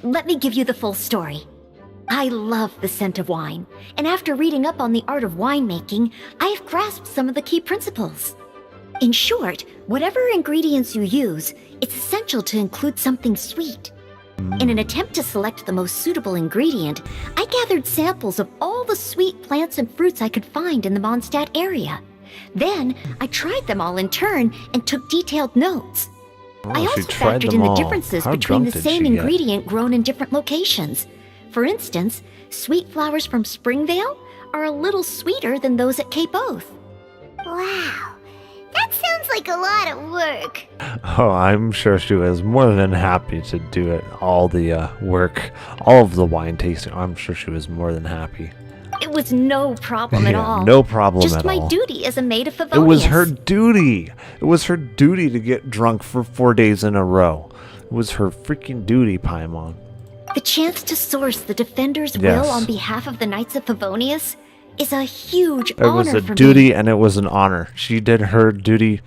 Let me give you the full story. I love the scent of wine, and after reading up on the art of winemaking, I have grasped some of the key principles. In short, whatever ingredients you use, it's essential to include something sweet. In an attempt to select the most suitable ingredient, I gathered samples of all the sweet plants and fruits I could find in the Mondstadt area. Then, I tried them all in turn and took detailed notes. I also factored in the differences between the same ingredient grown in different locations. For instance, sweet flowers from Springvale are a little sweeter than those at Cape Oath. Wow. That sounds like a lot of work. Oh, I'm sure she was more than happy to do it. All the work, all of the wine tasting. I'm sure she was more than happy. It was no problem at all. No problem Just at my all. duty as a maid of Favonius. It was her duty. It was her duty to get drunk for 4 days in a row. It was her freaking duty, Paimon. The chance to source the Defender's will on behalf of the Knights of Favonius is a huge honor for me. It was a duty and it was an honor. She did her duty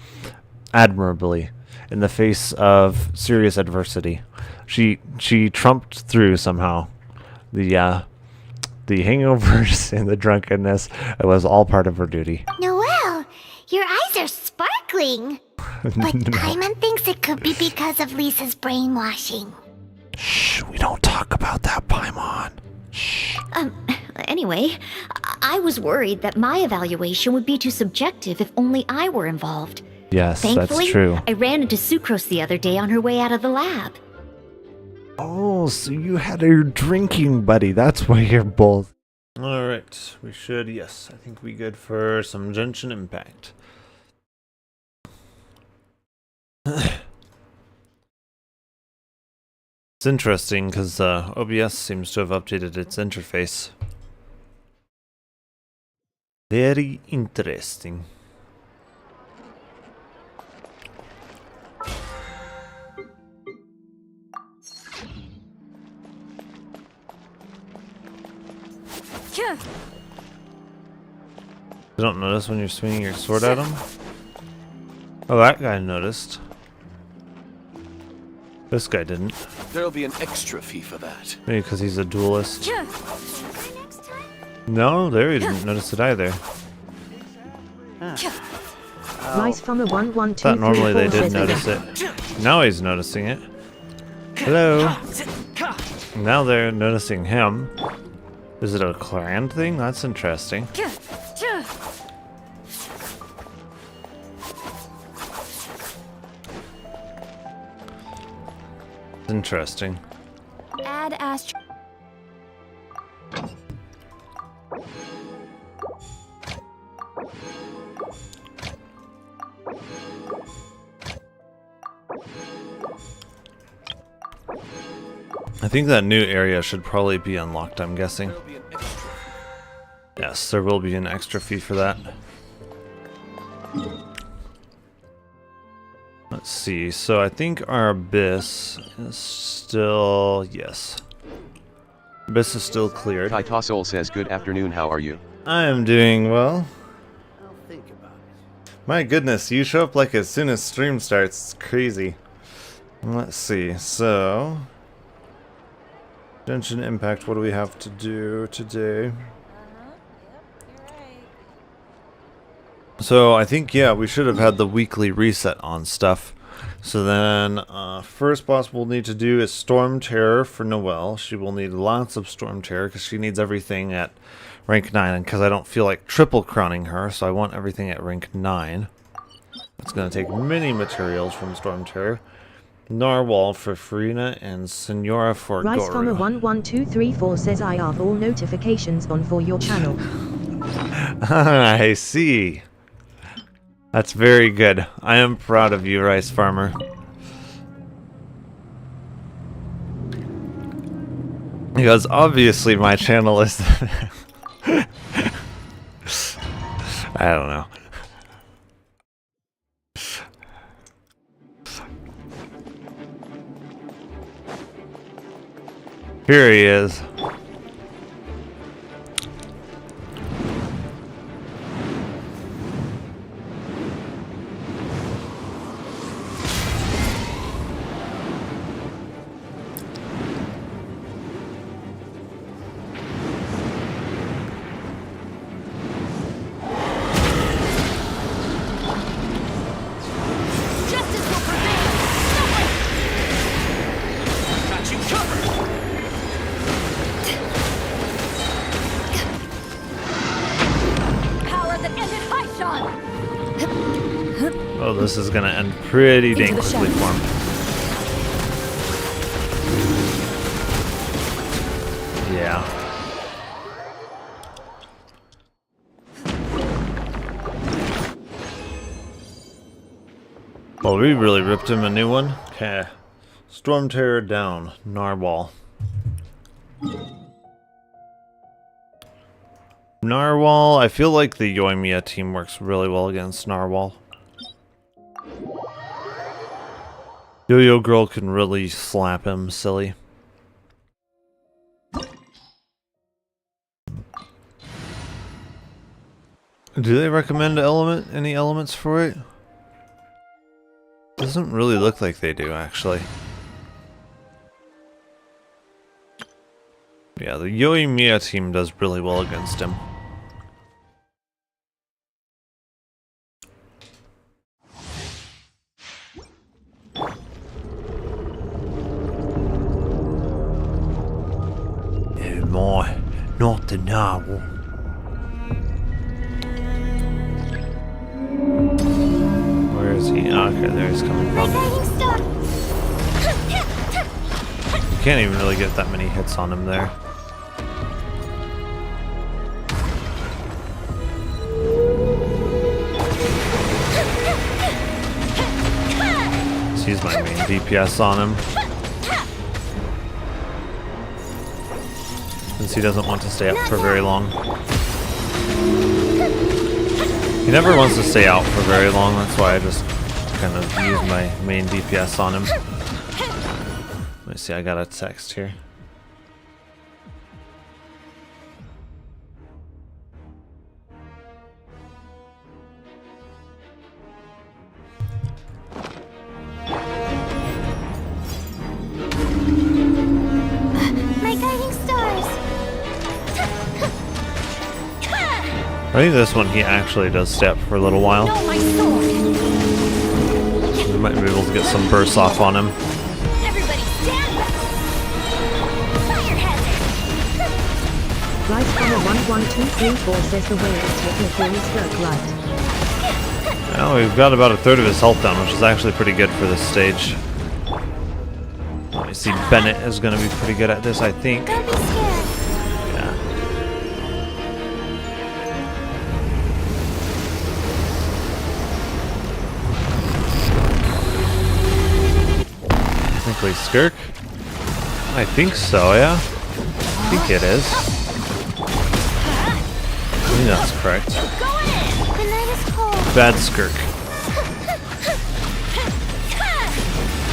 admirably in the face of serious adversity. She trumped through somehow. The hangovers and the drunkenness, it was all part of her duty. Noelle, your eyes are sparkling. But Paimon thinks it could be because of Lisa's brainwashing. Shh, we don't talk about that, Paimon. Shh. Anyway, I was worried that my evaluation would be too subjective if only I were involved. Yes, Thankfully, that's true. I ran into Sucrose the other day on her way out of the lab. Oh, so you had your drinking buddy. That's why you're both. Alright, we should, yes. I think we good for some Genshin Impact. It's interesting because OBS seems to have updated its interface. Very interesting. You don't notice when you're swinging your sword at him? Oh, that guy noticed. This guy didn't. There'll be an extra fee for that. Maybe because he's a duelist. No, there he didn't notice it either. Rice from a 1 1 2 Thought normally they did notice it. Now he's noticing it. Hello. Now they're noticing him. Is it a clan thing? That's interesting. Interesting. Add Astro. I think that new area should probably be unlocked, I'm guessing. Yes, there will be an extra fee for that. Let's see, so I think our Abyss is still... yes. Abyss is still cleared. Kaitosol says, good afternoon, how are you? I am doing well. My goodness, you show up like as soon as stream starts. It's crazy. Let's see, so... Genshin Impact, what do we have to do today? So I think, yeah, we should have had the weekly reset on stuff. So then, first boss we'll need to do is Storm Terror for Noelle. She will need lots of Storm Terror because she needs everything at rank 9. And because I don't feel like triple crowning her, so I want everything at rank 9. It's going to take many materials from Storm Terror. Narwhal for Farina and Senora for Rice Goru. from a 1 1 2 3 4 says I have all notifications on for your channel. I see. That's very good. I am proud of you, Rice Farmer. Because obviously my channel is... I don't know. Here he is. this is gonna end pretty dang quickly for him. Yeah. Well, we really ripped him a new one. Okay. Storm Terror down. Narwhal. Narwhal, I feel like the Yoimiya team works really well against Narwhal. Yo-Yo Girl can really slap him silly. Do they recommend any elements for it? Doesn't really look like they do, actually. Yeah, the Yoimiya team does really well against him. Oh my, not the narwhal. Where is he? Okay, there he's coming from. You can't even really get that many hits on him there. Let's use my main DPS on him. Since he doesn't want to stay up for very long. He never wants to stay out for very long, that's why I just kind of use my main DPS on him. Let me see, I got a text here. My guiding stars. I think this one he actually does stay up for a little while. No, my sword! We might be able to get some bursts off on him. Everybody stand back. Fire hazard. Right Spanner 11234 says the way is technically stroke right. Now we've got about a third of his health down, which is actually pretty good for this stage. Let me see, Bennett is going to be pretty good at this, I think. Don't be scared. Yeah. Technically Skirk? I think so, yeah. I think it is. I think that's correct. Go in. The night is cold. Bad Skirk.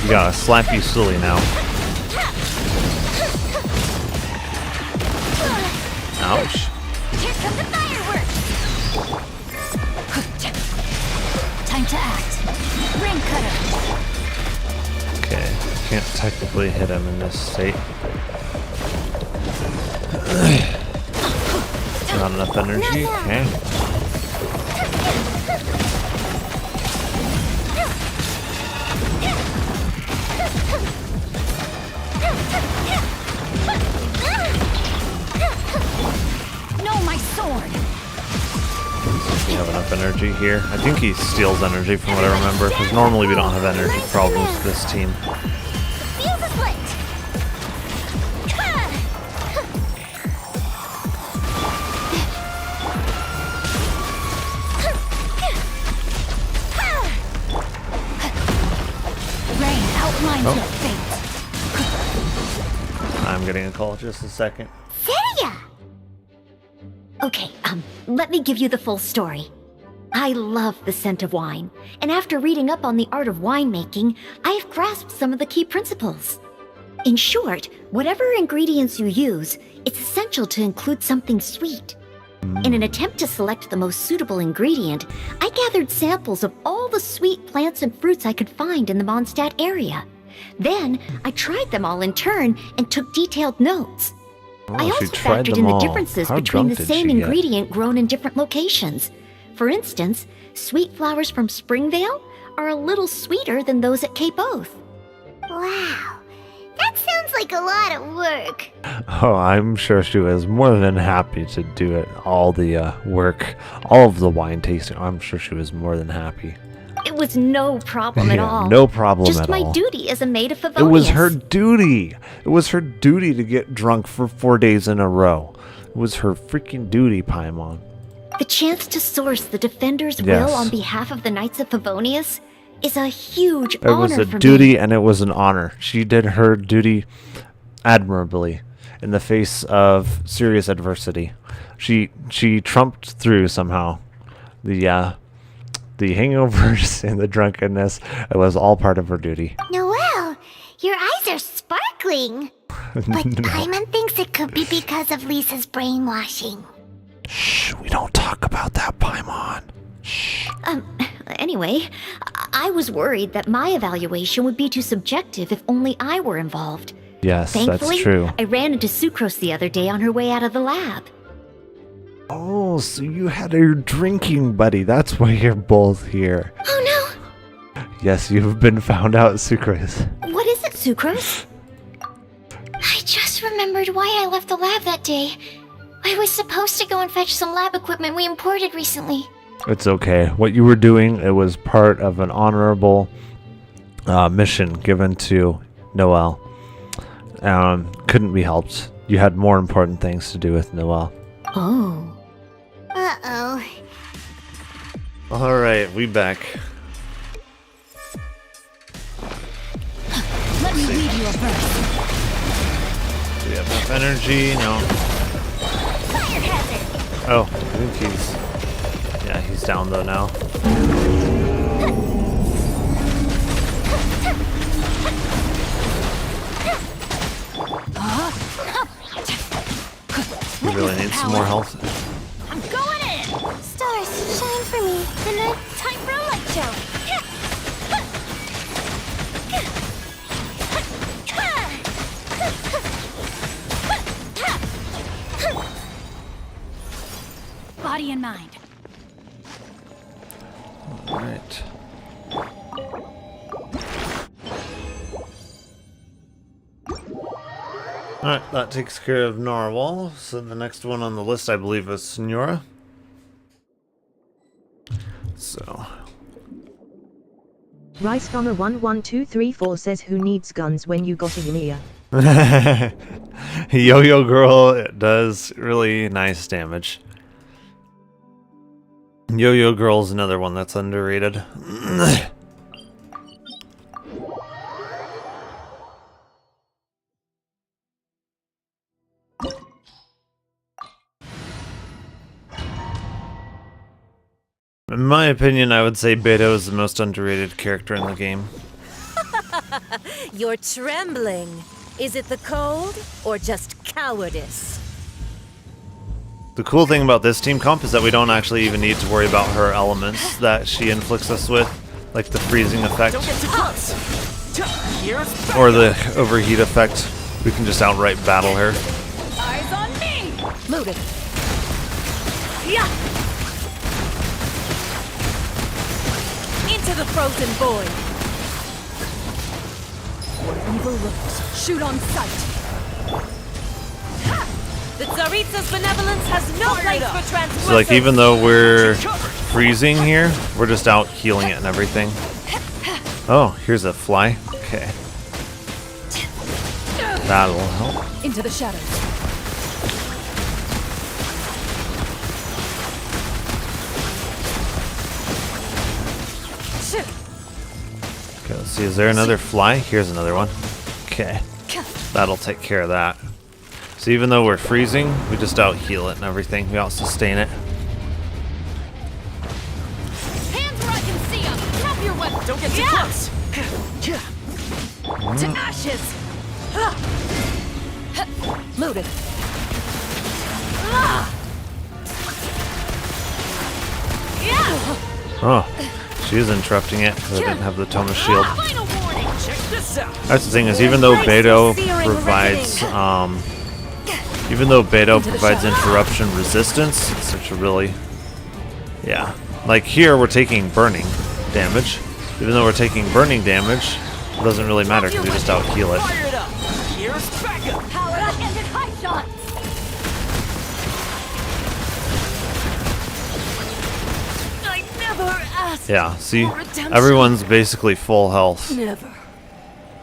You gotta slap you silly now. Ouch. Here come the fireworks. Time to act. Ring cutter. Okay, can't technically hit him in this state. Not enough energy, okay. No, my sword. We have enough energy here. I think he steals energy from what I remember, because normally we don't have energy problems with this team. Fuse is lit. Rain outlines Oh. your fate. I'm getting a call, just a second. Seria! Okay, let me give you the full story. I love the scent of wine, and after reading up on the art of winemaking, I have grasped some of the key principles. In short, whatever ingredients you use, it's essential to include something sweet. In an attempt to select the most suitable ingredient, I gathered samples of all the sweet plants and fruits I could find in the Mondstadt area. Then, I tried them all in turn and took detailed notes. I Oh, also she tried factored them in the all. differences How between the drunk did same she get? ingredient grown in different locations. For instance, sweet flowers from Springvale are a little sweeter than those at Cape Oath. Wow. That sounds like a lot of work. Oh, I'm sure she was more than happy to do it. All the work, all of the wine tasting. I'm sure she was more than happy. It was no problem at Yeah, all. no problem Just at my all. duty as a maid of Favonius. It was her duty. It was her duty to get drunk for 4 days in a row. It was her freaking duty, Paimon. The chance to source the Defender's Yes. will on behalf of the Knights of Favonius is a huge It honor was a for duty me. and it was an honor. She did her duty admirably in the face of serious adversity. She trumped through somehow. The hangovers and the drunkenness, it was all part of her duty. Noelle, your eyes are sparkling. But Paimon thinks it could be because of Lisa's brainwashing. Shh, we don't talk about that, Paimon. Shh. Anyway, I was worried that my evaluation would be too subjective if only I were involved. Yes, Thankfully, that's true. I ran into Sucrose the other day on her way out of the lab. Oh, so you had your drinking buddy. That's why you're both here. Oh Yes, you've been found out, Sucrose. no! What is it, Sucrose? I just remembered why I left the lab that day. I was supposed to go and fetch some lab equipment we imported recently. It's okay. What you were doing, it was part of an honorable mission given to Noelle. Couldn't be helped. You had more important things to do with Noelle. Oh. Uh-oh. Alright, we back. Let me read your verse. Do we have enough energy? No. Oh, I think he's... Yeah, he's down though now. We really need some more health. I'm going in. Stars, shine for me. And then time for a light show. Body and mind. Alright. Alright, that takes care of Narwhal. So the next one on the list, I believe, is Senora. So, Rice from a 11234 says who needs guns when you got a Ymir? Yo-Yo Girl, it does really nice damage. Yo-Yo Girl's another one that's underrated. In my opinion, I would say Beto is the most underrated character in the game. You're trembling. Is it the cold or just cowardice? The cool thing about this team comp is that we don't actually even need to worry about her elements that she inflicts us with, like the freezing effect Don't get too close. Here's or the overheat effect. We can just outright battle her. Eyes on me. Loaded. Yeah. Into the frozen void. Where evil lurks, shoot on sight. The Tsaritsa's benevolence has no place for transgressors. So like even though we're freezing here, we're just out healing it and everything. Oh, here's a fly. Okay. That'll help. Into the shadows. Okay, let's see. Is there another fly? Here's another one. Okay. That'll take care of that. So even though we're freezing, we just out heal it and everything. We out sustain it. Hands where I can see them. Drop your weapon. Don't get too close. To ashes. Loaded. Oh, she's interrupting it because I didn't have the Thomas shield. Final warning. Check this out. That's the thing is even though Beto provides interruption resistance, it's such a really like here we're taking burning damage. Even though we're taking burning damage, it doesn't really matter because we just out heal it. Fire it up. Here's backup. Power up and high shot. I never asked. Yeah, see? for redemption. Everyone's basically full health. Never.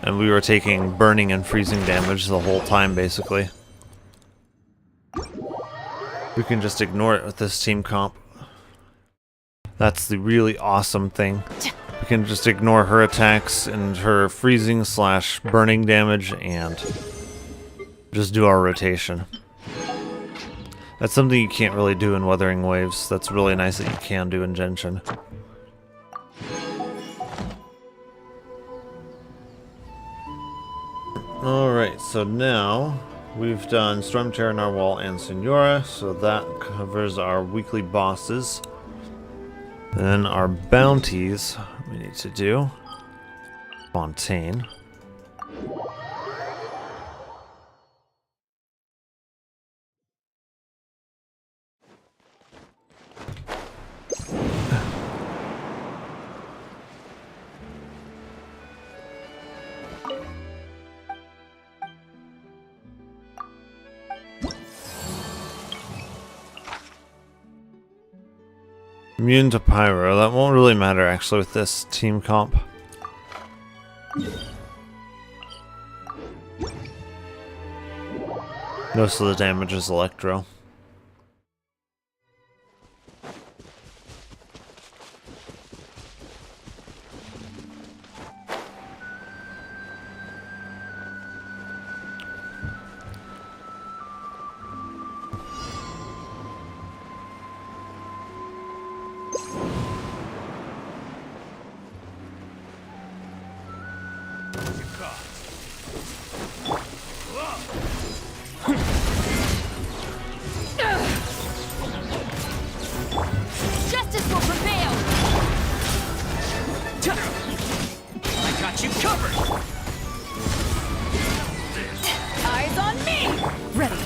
And we were taking burning and freezing damage the whole time, basically. We can just ignore it with this team comp. That's the really awesome thing. We can just ignore her attacks and her freezing slash burning damage and just do our rotation. That's something you can't really do in Wuthering Waves. That's really nice that you can do in Genshin. Alright, so now we've done Storm Terror, Narwhal, and Senora, so that covers our weekly bosses. Then our bounties we need to do. Fontaine. Immune to Pyro. That won't really matter actually with this team comp. Most of the damage is Electro. Justice will prevail. I got you covered. Eyes on me. Ready.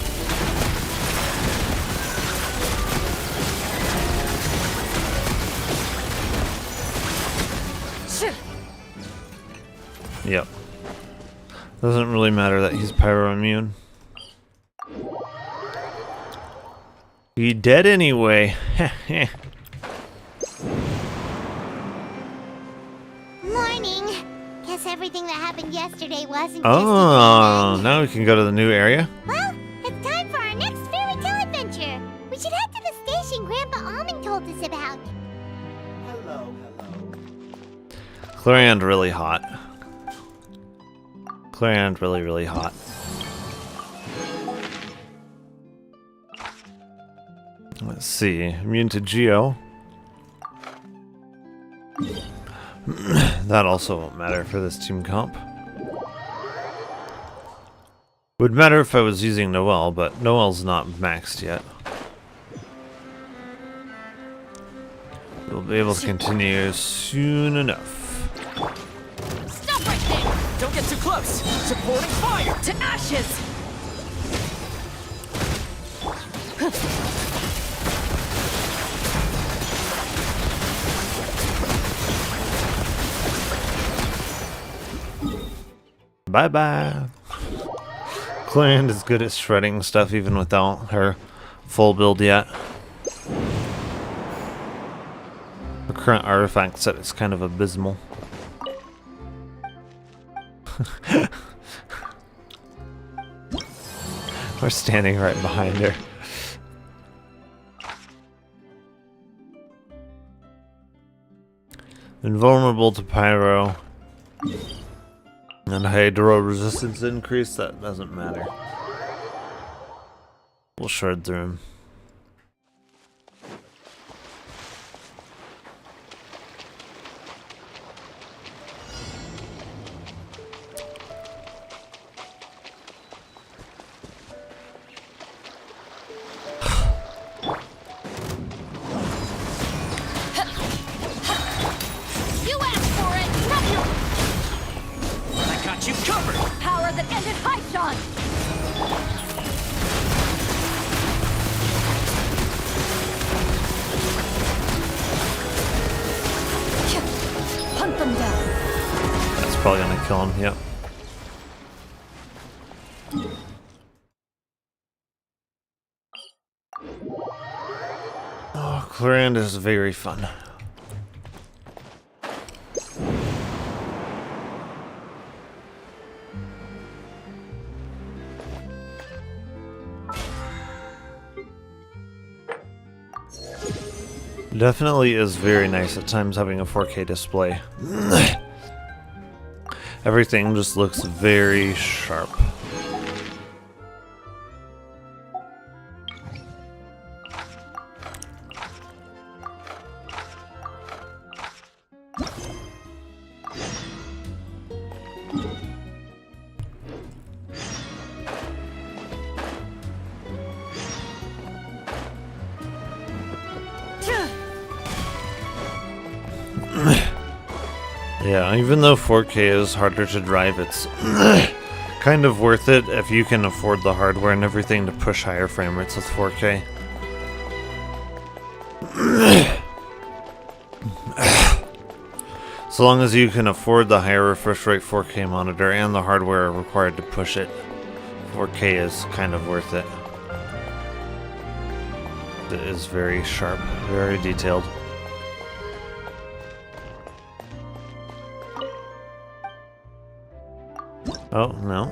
Yep. Doesn't really matter that he's pyro immune. He dead anyway. Morning. Guess everything that happened yesterday wasn't Oh, just a now we can go to the new area. Well, it's time for our next fairy tale adventure. We should head to the station Grandpa Almond told us about. Clarion really hot. Clarion really, really hot. Let's see. Immune to Geo. That also won't matter for this team comp. Would matter if I was using Noelle, but Noelle's not maxed yet. We'll be able to continue soon enough. Stop right there. Don't get too close. Supporting fire. To ashes. Bye-bye. Clarion is good at shredding stuff even without her full build yet. The current artifact set is kind of abysmal. We're standing right behind her. Invulnerable to pyro. And hydro resistance increase, that doesn't matter. We'll shred through him. You asked for it. Not your I got you covered. power that ended Haishan. Hunt them down. That's probably gonna kill him, yep. Oh, Clarion is very fun. Definitely is very nice at times having a 4K display. Everything just looks very sharp. Yeah, even though 4K is harder to drive, it's kind of worth it if you can afford the hardware and everything to push higher frame rates with 4K. So long as you can afford the higher refresh rate 4K monitor and the hardware required to push it, 4K is kind of worth it. It is very sharp, very detailed. Oh, no.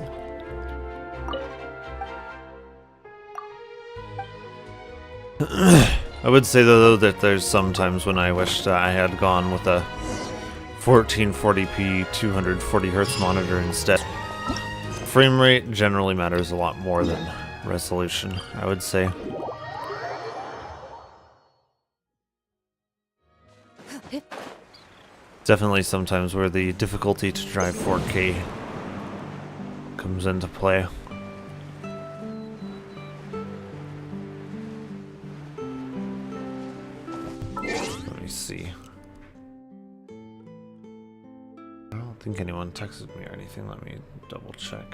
I would say though that there's some times when I wished I had gone with a 1440p 240Hz monitor instead. Frame rate generally matters a lot more than resolution, I would say. Definitely sometimes where the difficulty to drive 4K comes into play. Let me see. I don't think anyone texted me or anything. Let me double check.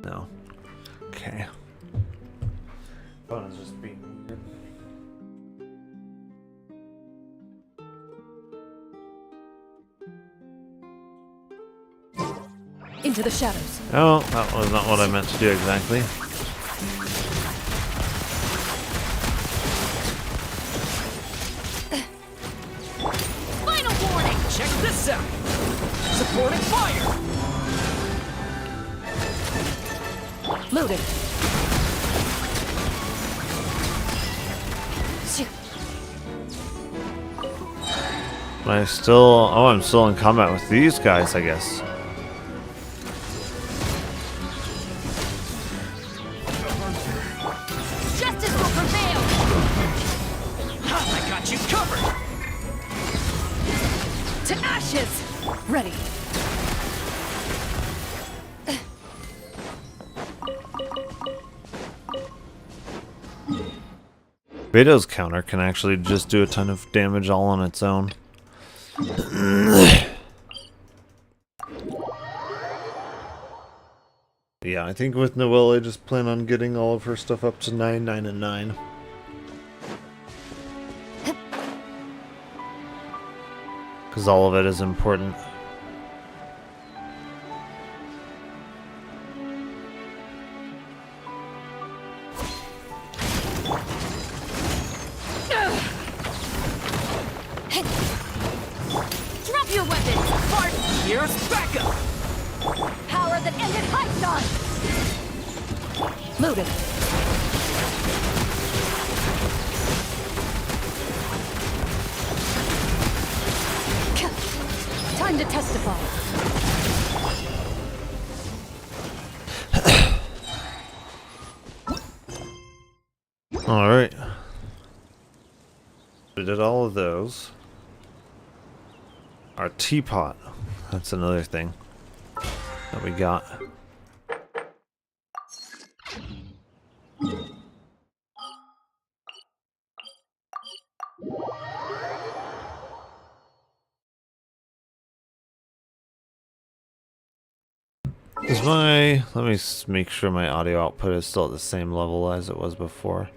No. Okay. Phone is just being weird. Into the shadows. Oh, that was not what I meant to do exactly. Final warning! Check this out! Supporting fire! Loaded. I'm still in combat with these guys, I guess. Justice will prevail! Ha! I got you covered! To ashes! Ready. Beto's counter can actually just do a ton of damage all on its own. Yeah, I think with Noelle, I just plan on getting all of her stuff up to 9, 9, and 9. Because all of it is important. Drop your weapons! Bart! Here's backup! Power that ended Hypnon! Loaded. Time to testify. Alright. We did all of those. Our teapot. That's another thing that we got. Let me make sure my audio output is still at the same level as it was before.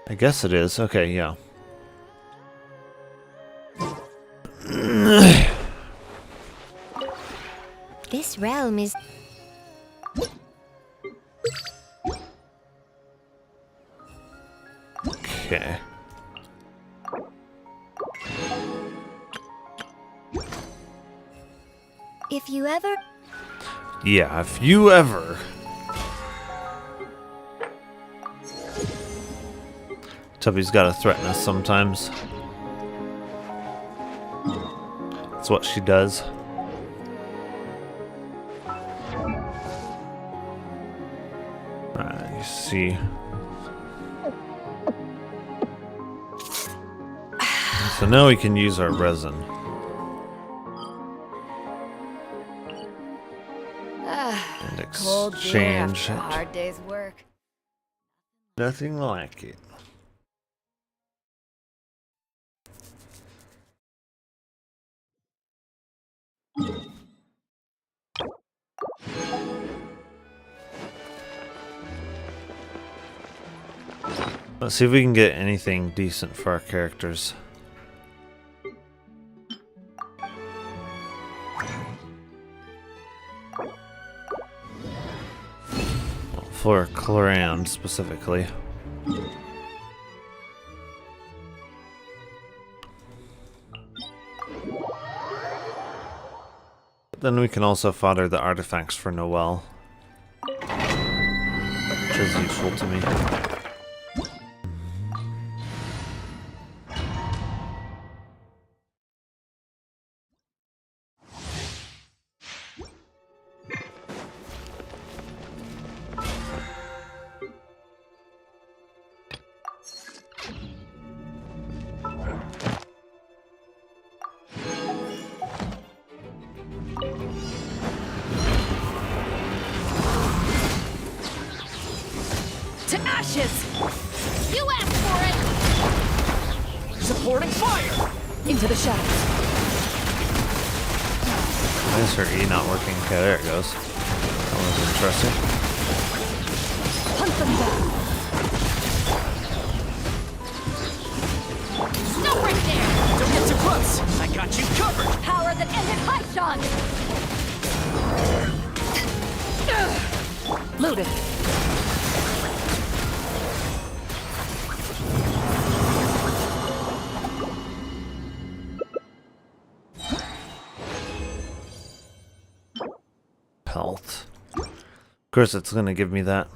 I guess it is. Okay, yeah. This realm is... Okay. If you ever... Yeah, if you ever... Tubby's gotta threaten us sometimes. That's what she does. You see. So now we can use our resin. And Cold beer exchange after a it. hard day's work. Nothing like it. Let's see if we can get anything decent for our characters. Well, for Cloran specifically. Then we can also fodder the artifacts for Noelle, which is useful to me. To ashes! You asked for it! Supporting fire! Into the shadows. Why is her E not working? Okay, there it goes. That was interesting. Hunt them down. Stop right there! Don't get too close! I got you covered! Power that ended Haishan! Loaded. Health. Of course, it's gonna give me that.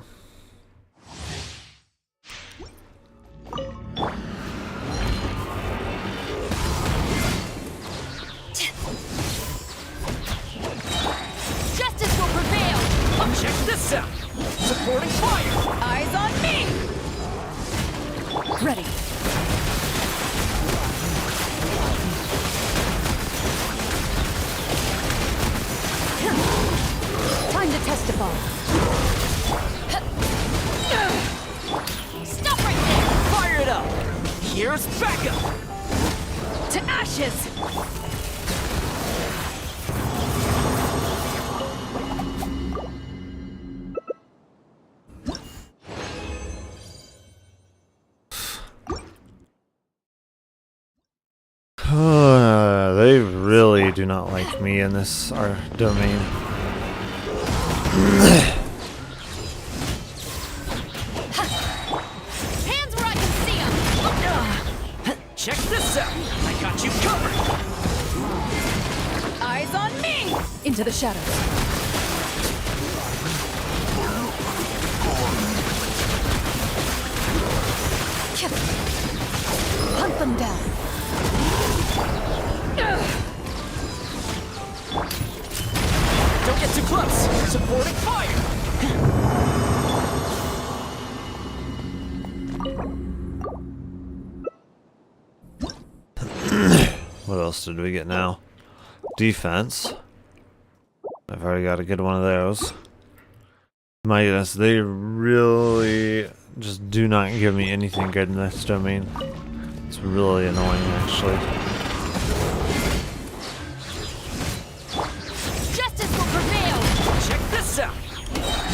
Justice will prevail! Check this out! Supporting fire! Eyes on me! Ready. Time to testify. Stop right there! Fire it up! Here's backup! To ashes! They really do not like me in this domain. Hands where I can see them! Check this out! I got you covered! Eyes on me! Into the shadows. Hunt them down. Don't get too close! Supporting fire! What else did we get now? Defense. I've already got a good one of those. My goodness, they really just do not give me anything good in this domain. It's really annoying, actually. Justice will prevail! Check this out!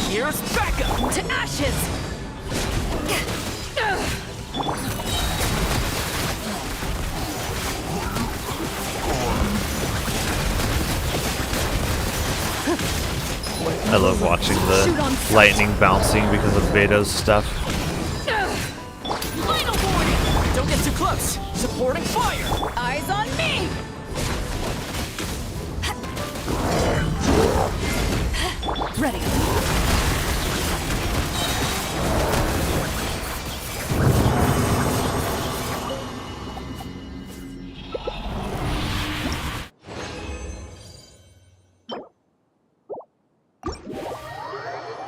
Here's backup! To ashes! I love watching the lightning bouncing because of Beto's stuff. Final warning! Don't get too close! Supporting fire! Eyes on me!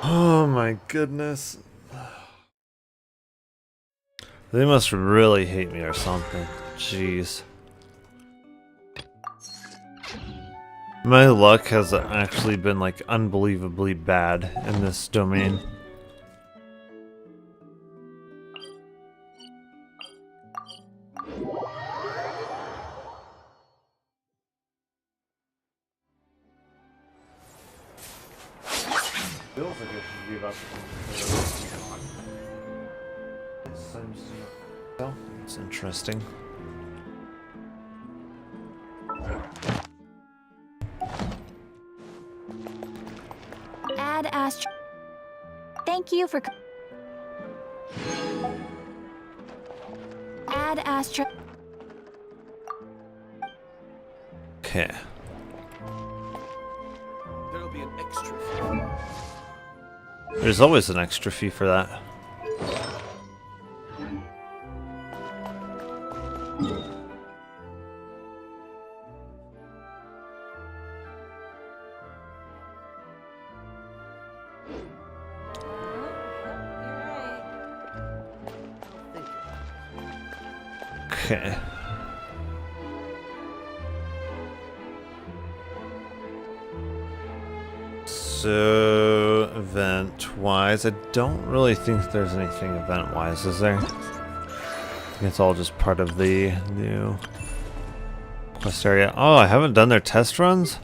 Oh my goodness. They must really hate me or something. Jeez. My luck has actually been like unbelievably bad in this domain. Feels like it should be about to. It's interesting. Add Astro. Thank you for. Add Astro. Okay. There'll be an extra fee. There's always an extra fee for that. Okay. So, event-wise, I don't really think there's anything event-wise, is there? I think it's all just part of the new quest area. Oh, I haven't done their test runs?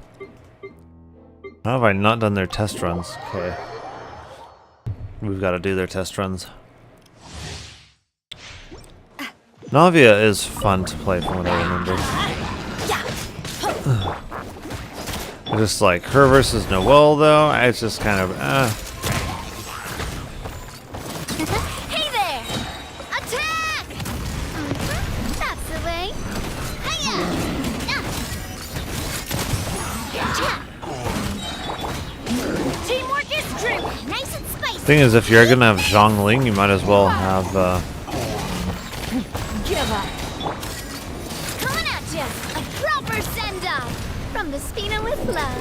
How have I not done their test runs? Okay. We've got to do their test runs. Navia is fun to play from what I remember. Just like her versus Noelle though, it's just kind of Hey there! Attack! That's the way. Hiya! Teamwork is true. Nice and spicy. thing is, if you're gonna have Zhongling, you might as well have Give up. Coming at ya! A proper send-off from the Spina with love.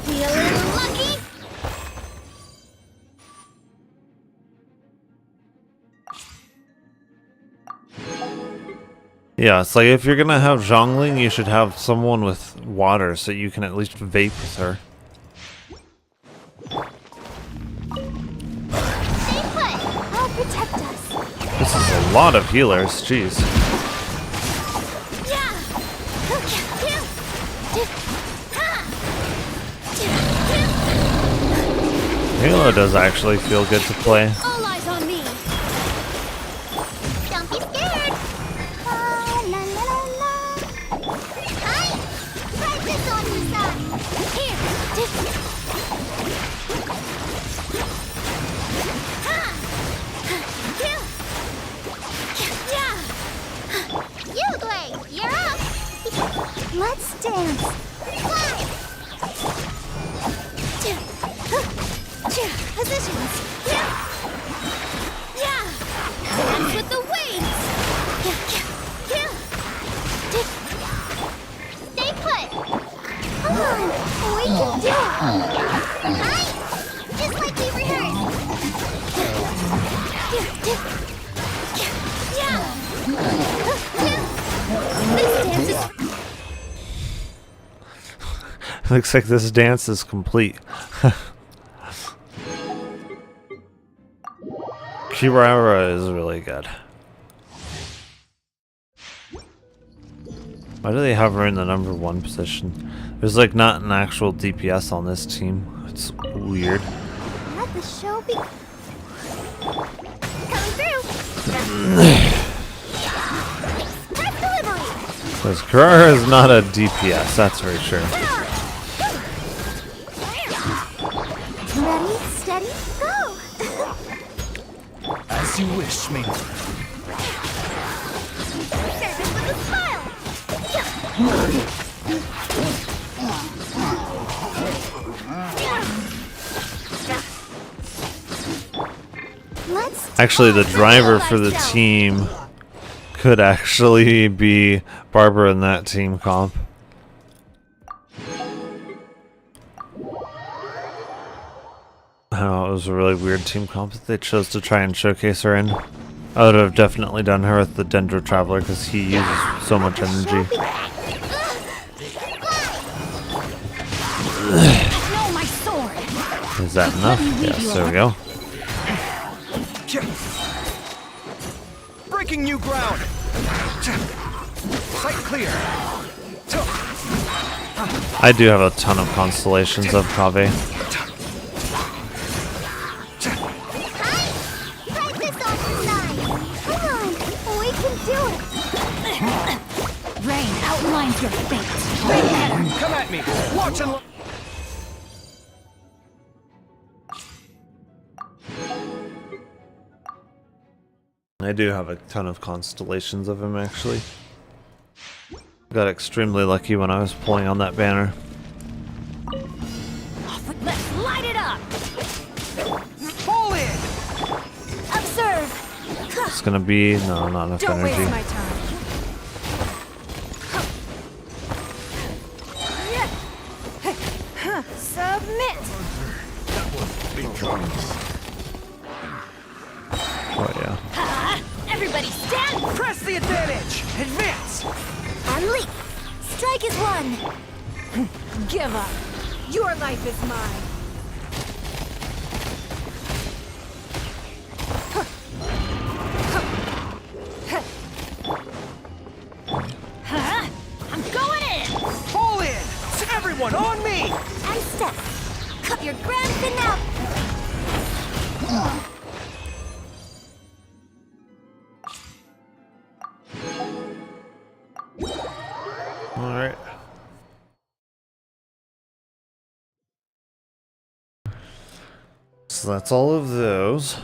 Feel a little lucky? yeah, it's like if you're gonna have Zhongling, you should have someone with water so you can at least vape with her. Stay put. I'll protect us. This is a lot of healers, jeez. Yeah. Halo does actually feel good to play. All eyes on me. Don't be scared. La la la la. Hi. Try this on your side. Here. You three, you're up. Let's dance. Fly. Positions. Yeah. Dance with the wings. Stay put. Come on, we can do it. Hi. Just like we rehearsed. Yeah. This dance is. Looks like this dance is complete. Kirara is really good. Why do they have her in the #1 position? There's like not an actual DPS on this team. It's weird. Let the show be. Coming through. Press delivery. Because Kirara is not a DPS, that's for sure. Ready, steady, go. As you wish, me. Service with a smile. Let's Actually, the driver for the team could actually be Barbara in that team comp. Somehow it was a really weird team comp that they chose to try and showcase her in. I would have definitely done her with the Dendro Traveler because he uses so much energy. No, my sword. Is that enough? Yes, there we go. Breaking new ground. Sight clear. I do have a ton of constellations of Kave. Practice on the side. Come on, we can do it. Rain outlines your fate. Come at me. Watch and I do have a ton of constellations of him, actually. Got extremely lucky when I was pulling on that banner. Let's light it up! fall in. Observe. It's gonna be... no, not enough Don't waste energy. my time. Submit! Oh, yeah. Everybody stand. Press the advantage. Advance. Unleash. Strike is one. Give up. Your life is mine. I'm going in. Fall in. Everyone on me. And step. Cut your grand finale. Alright. So that's all of those.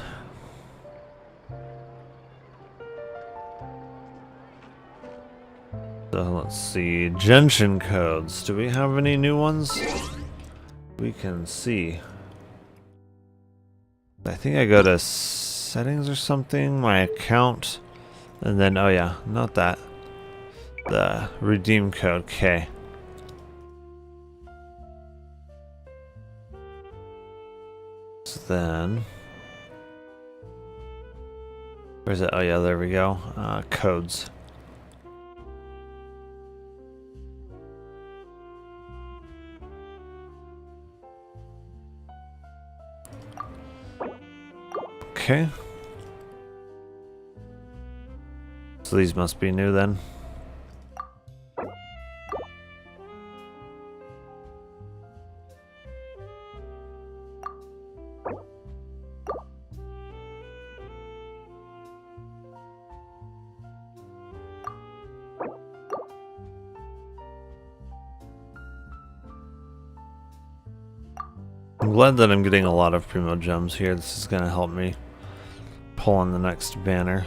So let's see. Genshin codes. Do we have any new ones? We can see. I think I go to settings or something, my account, and then, oh yeah, not that. The redeem code, okay. So then, where's it? Oh yeah, there we go. Codes. Okay. So these must be new then. I'm glad that I'm getting a lot of Primo Gems here. This is going to help me pull on the next banner.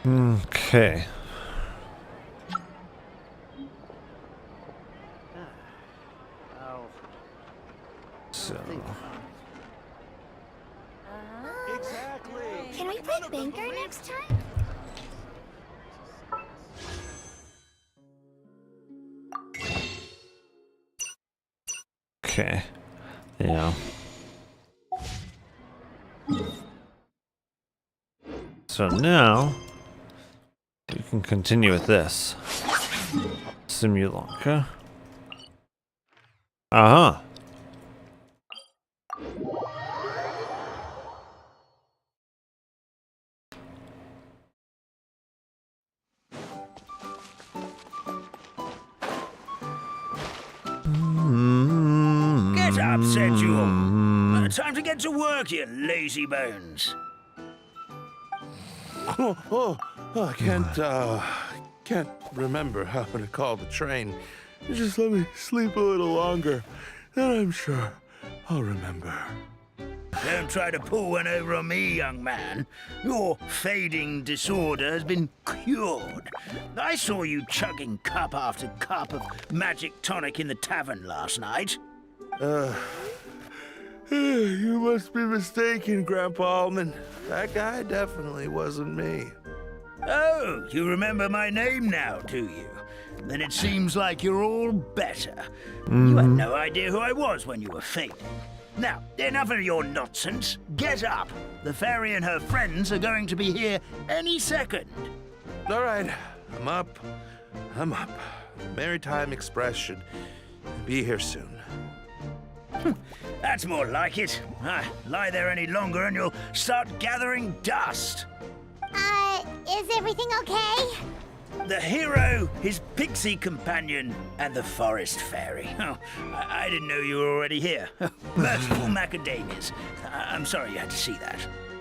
Okay. So, Can we play banker next time? okay. Yeah. So now we can continue with this. Simulanka. Uh-huh. Get up, Sensual. Time to get to work, you lazy bones. I can't remember how to call the train. Just let me sleep a little longer, then I'm sure I'll remember. Don't try to pull one over on me, young man. Your fading disorder has been cured. I saw you chugging cup after cup of magic tonic in the tavern last night. You must be mistaken, Grandpa Almond. That guy definitely wasn't me. Oh, you remember my name now, do you? Then it seems like you're all better. You had no idea who I was when you were fading. Now, enough of your nonsense. Get up. The fairy and her friends are going to be here any second. All right, I'm up. Maritime Express should be here soon. That's more like it. Lie there any longer and you'll start gathering dust. Is everything okay? The hero, his pixie companion, and the forest fairy. Oh, I didn't know you were already here. Merciful macadamias. I'm sorry you had to see that.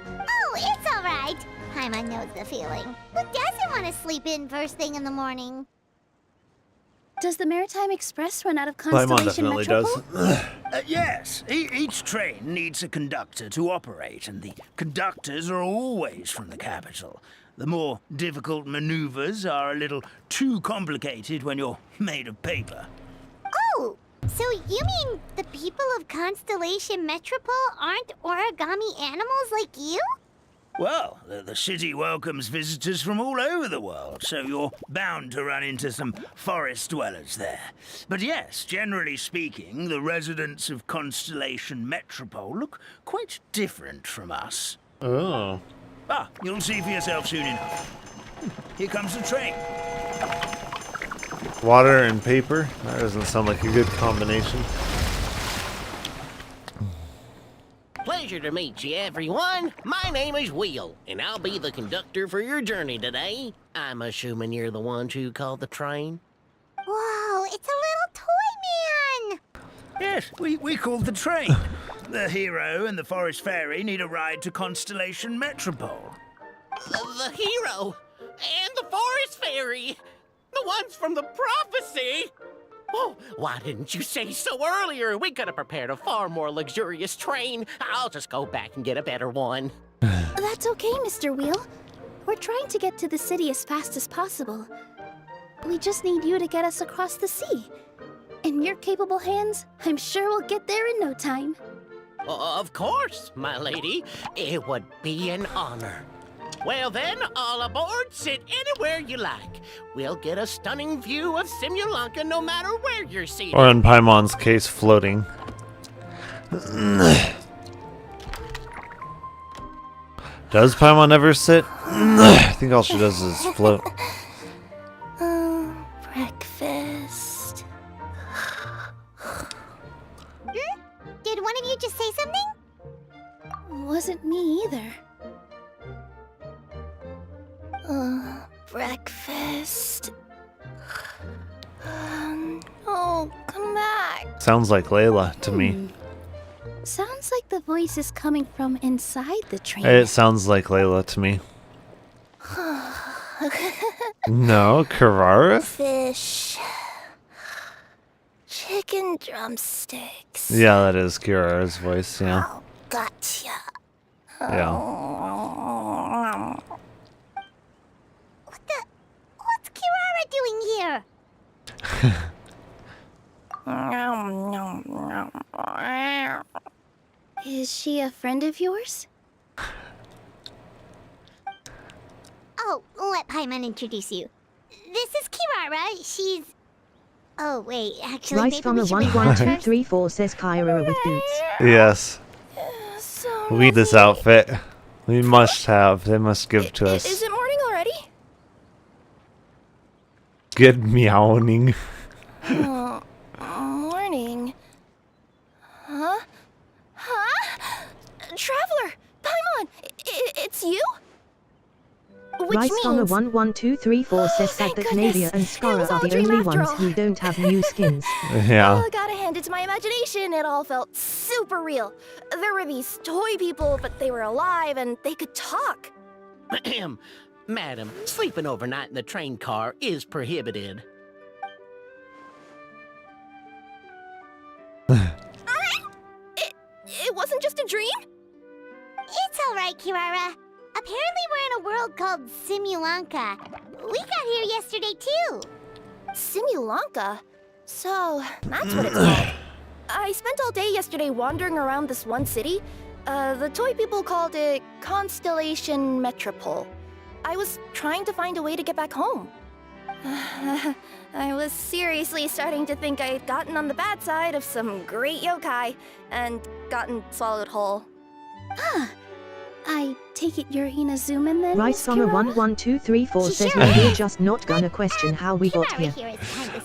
Oh, it's all right. Paimon knows the feeling. Who doesn't want to sleep in first thing in the morning? Does the Maritime Express run out of Paimon Constellation definitely Metropole? does. Yes, each train needs a conductor to operate, and the conductors are always from the capital. The more difficult maneuvers are a little too complicated when you're made of paper. Oh, so you mean the people of Constellation Metropole aren't origami animals like you? Well, the city welcomes visitors from all over the world, so you're bound to run into some forest dwellers there. But yes, generally speaking, the residents of Constellation Metropole look quite different from us. Oh. You'll see for yourself soon enough. Here comes the train. Water and paper? That doesn't sound like a good combination. Pleasure to meet you, everyone. My name is Will, and I'll be the conductor for your journey today. I'm assuming you're the ones who called the train? Whoa, it's a little toy man! Yes, we called the train. The hero and the forest fairy need a ride to Constellation Metropole. The hero and the forest fairy, the ones from the prophecy. Oh, why didn't you say so earlier? We could have prepared a far more luxurious train. I'll just go back and get a better one. That's okay, Mr. Wheel. We're trying to get to the city as fast as possible. We just need you to get us across the sea. In your capable hands, I'm sure we'll get there in no time. Of course, my lady. It would be an honor. Well then, all aboard, sit anywhere you like. We'll get a stunning view of Simulanka no matter where you're seated. Or in Paimon's case, floating. Does Paimon ever sit? I think all she does is float. Breakfast. Did one of you just say something? Wasn't me either. Breakfast. Oh, come back. Sounds like Layla to me. Sounds like the voice is coming from inside the train. It sounds like Layla to me. No, Carrara? Fish. Chicken drumsticks. Yeah, that is Kirara's voice, yeah. Oh, gotcha. Yeah. What's Kirara doing here? Is she a friend of yours? Oh, let Paimon introduce you. This is Kirara. She's... Oh, wait, actually, Rice maybe from we a should meet her first. 11234 says Kyra with boots. Yes. So We need this outfit. We must have. They must give to Is us. it morning already? Good meowing. Morning. Huh? Huh? Traveler! Paimon! It's you? Which Rice from a means... 11234 says that the Canavia and Skara are the only ones who don't have new skins. Yeah. I gotta hand it to my imagination, it all felt super real. There were these toy people, but they were alive and they could talk. Ahem. Madam, sleeping overnight in the train car is prohibited. It wasn't just a dream? It's all right, Kirara. Apparently we're in a world called Simulanka. We got here yesterday, too. Simulanka? So, that's what it's called. I spent all day yesterday wandering around this one city. The toy people called it Constellation Metropole. I was trying to find a way to get back home. I was seriously starting to think I had gotten on the bad side of some great yokai and gotten swallowed whole. I take it you're Inazuman then, Rice Miss Farmer Kirara? 11234 says we're just not gonna question how we got here.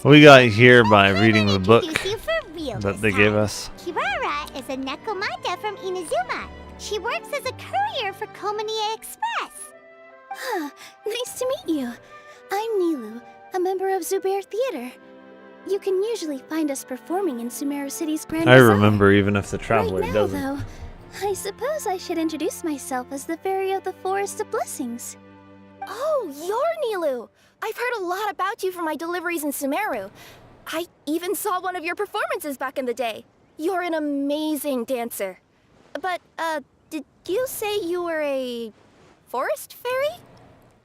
We got here by reading the book Introduce you for real that this they gave time. us. Kirara is a Nekomata from Inazuma. She works as a courier for Komania Express. Nice to meet you. I'm Nilu, a member of Zubair Theater. You can usually find us performing in Sumeru City's Grand I Bazaar. remember even if the traveler right now, doesn't. though, I suppose I should introduce myself as the Fairy of the Forest of Blessings. Oh, you're Nilu! I've heard a lot about you from my deliveries in Sumeru. I even saw one of your performances back in the day. You're an amazing dancer. But, did you say you were a forest fairy?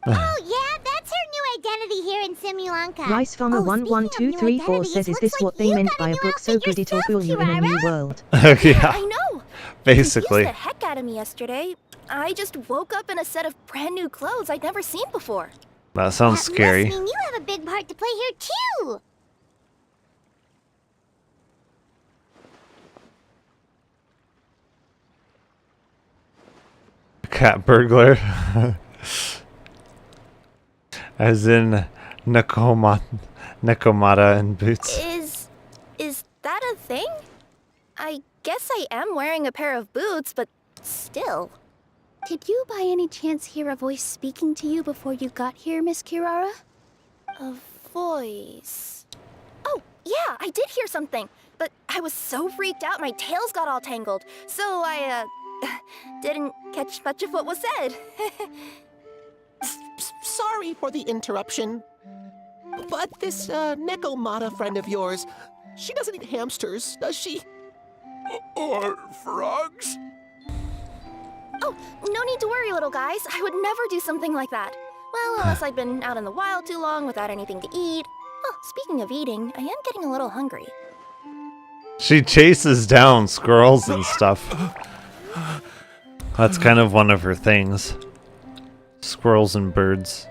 Oh yeah, that's her new identity here in Simulanka. Rice Farmer Oh, speaking of new 11234 says, is this identities, what looks they like meant you by a got a new book so outfit good it'll yourself, fool you in a new Kirara. world? Yeah, I know! basically. It confused the heck out of me yesterday. I just woke up in a set of brand new clothes I'd never seen before. That sounds That scary. must mean you have a big part to play here too. Cat burglar. As in Nekomata and boots. Is that a thing? I guess I am wearing a pair of boots, but still. Did you by any chance hear a voice speaking to you before you got here, Miss Kirara? A voice. Oh, yeah, I did hear something. But I was so freaked out my tails got all tangled. So I, didn't catch much of what was said. Sorry for the interruption. But this, Nekomata friend of yours, she doesn't eat hamsters, does she? Or frogs? Oh, no need to worry, little guys. I would never do something like that. Well, unless I'd been out in the wild too long without anything to eat. Oh, speaking of eating, I am getting a little hungry. She chases down squirrels and stuff. That's kind of one of her things. Squirrels and birds.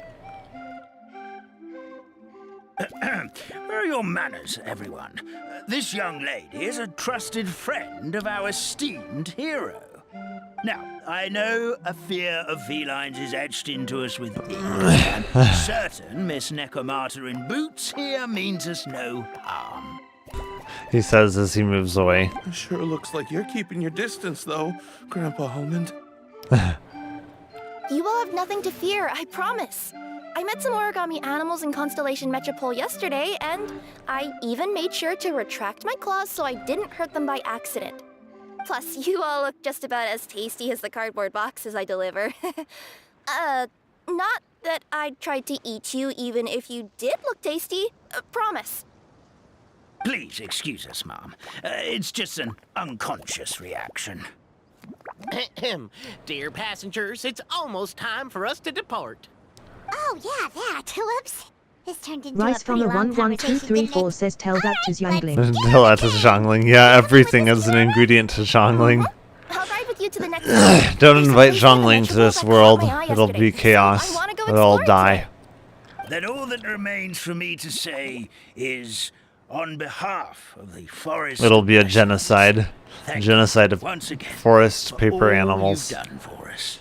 Where are your manners, everyone? This young lady is a trusted friend of our esteemed hero. Now, I know a fear of felines is etched into us with ink, and certain Miss Nekomata in boots here means us no harm. He says as he moves away. Sure looks like you're keeping your distance, though, Grandpa Almond. You will have nothing to fear, I promise. I met some origami animals in Constellation Metropole yesterday, and I even made sure to retract my claws so I didn't hurt them by accident. Plus, you all look just about as tasty as the cardboard boxes I deliver. Not that I'd try to eat you even if you did look tasty. Promise. Please excuse us, Mom. It's just an unconscious reaction. Dear passengers, it's almost time for us to depart. Oh yeah, that. Whoops. This turned into Rice a pretty Farmer long conversation, didn't 11234 it? says tell that to Youngling. Tell that to Zhongling. Yeah, everything is an ingredient to Zhongling. I'll ride with you to the next Don't There's a invite place in the Zhongling to Metropole this that caught world. my eye It'll be yesterday, so chaos. I wanna go They'll all exploring die. today. Then all that remains for me to say is, on behalf of the forest... It'll be a blessings, genocide. thank Genocide you of once again forest for paper all animals. You've done for us.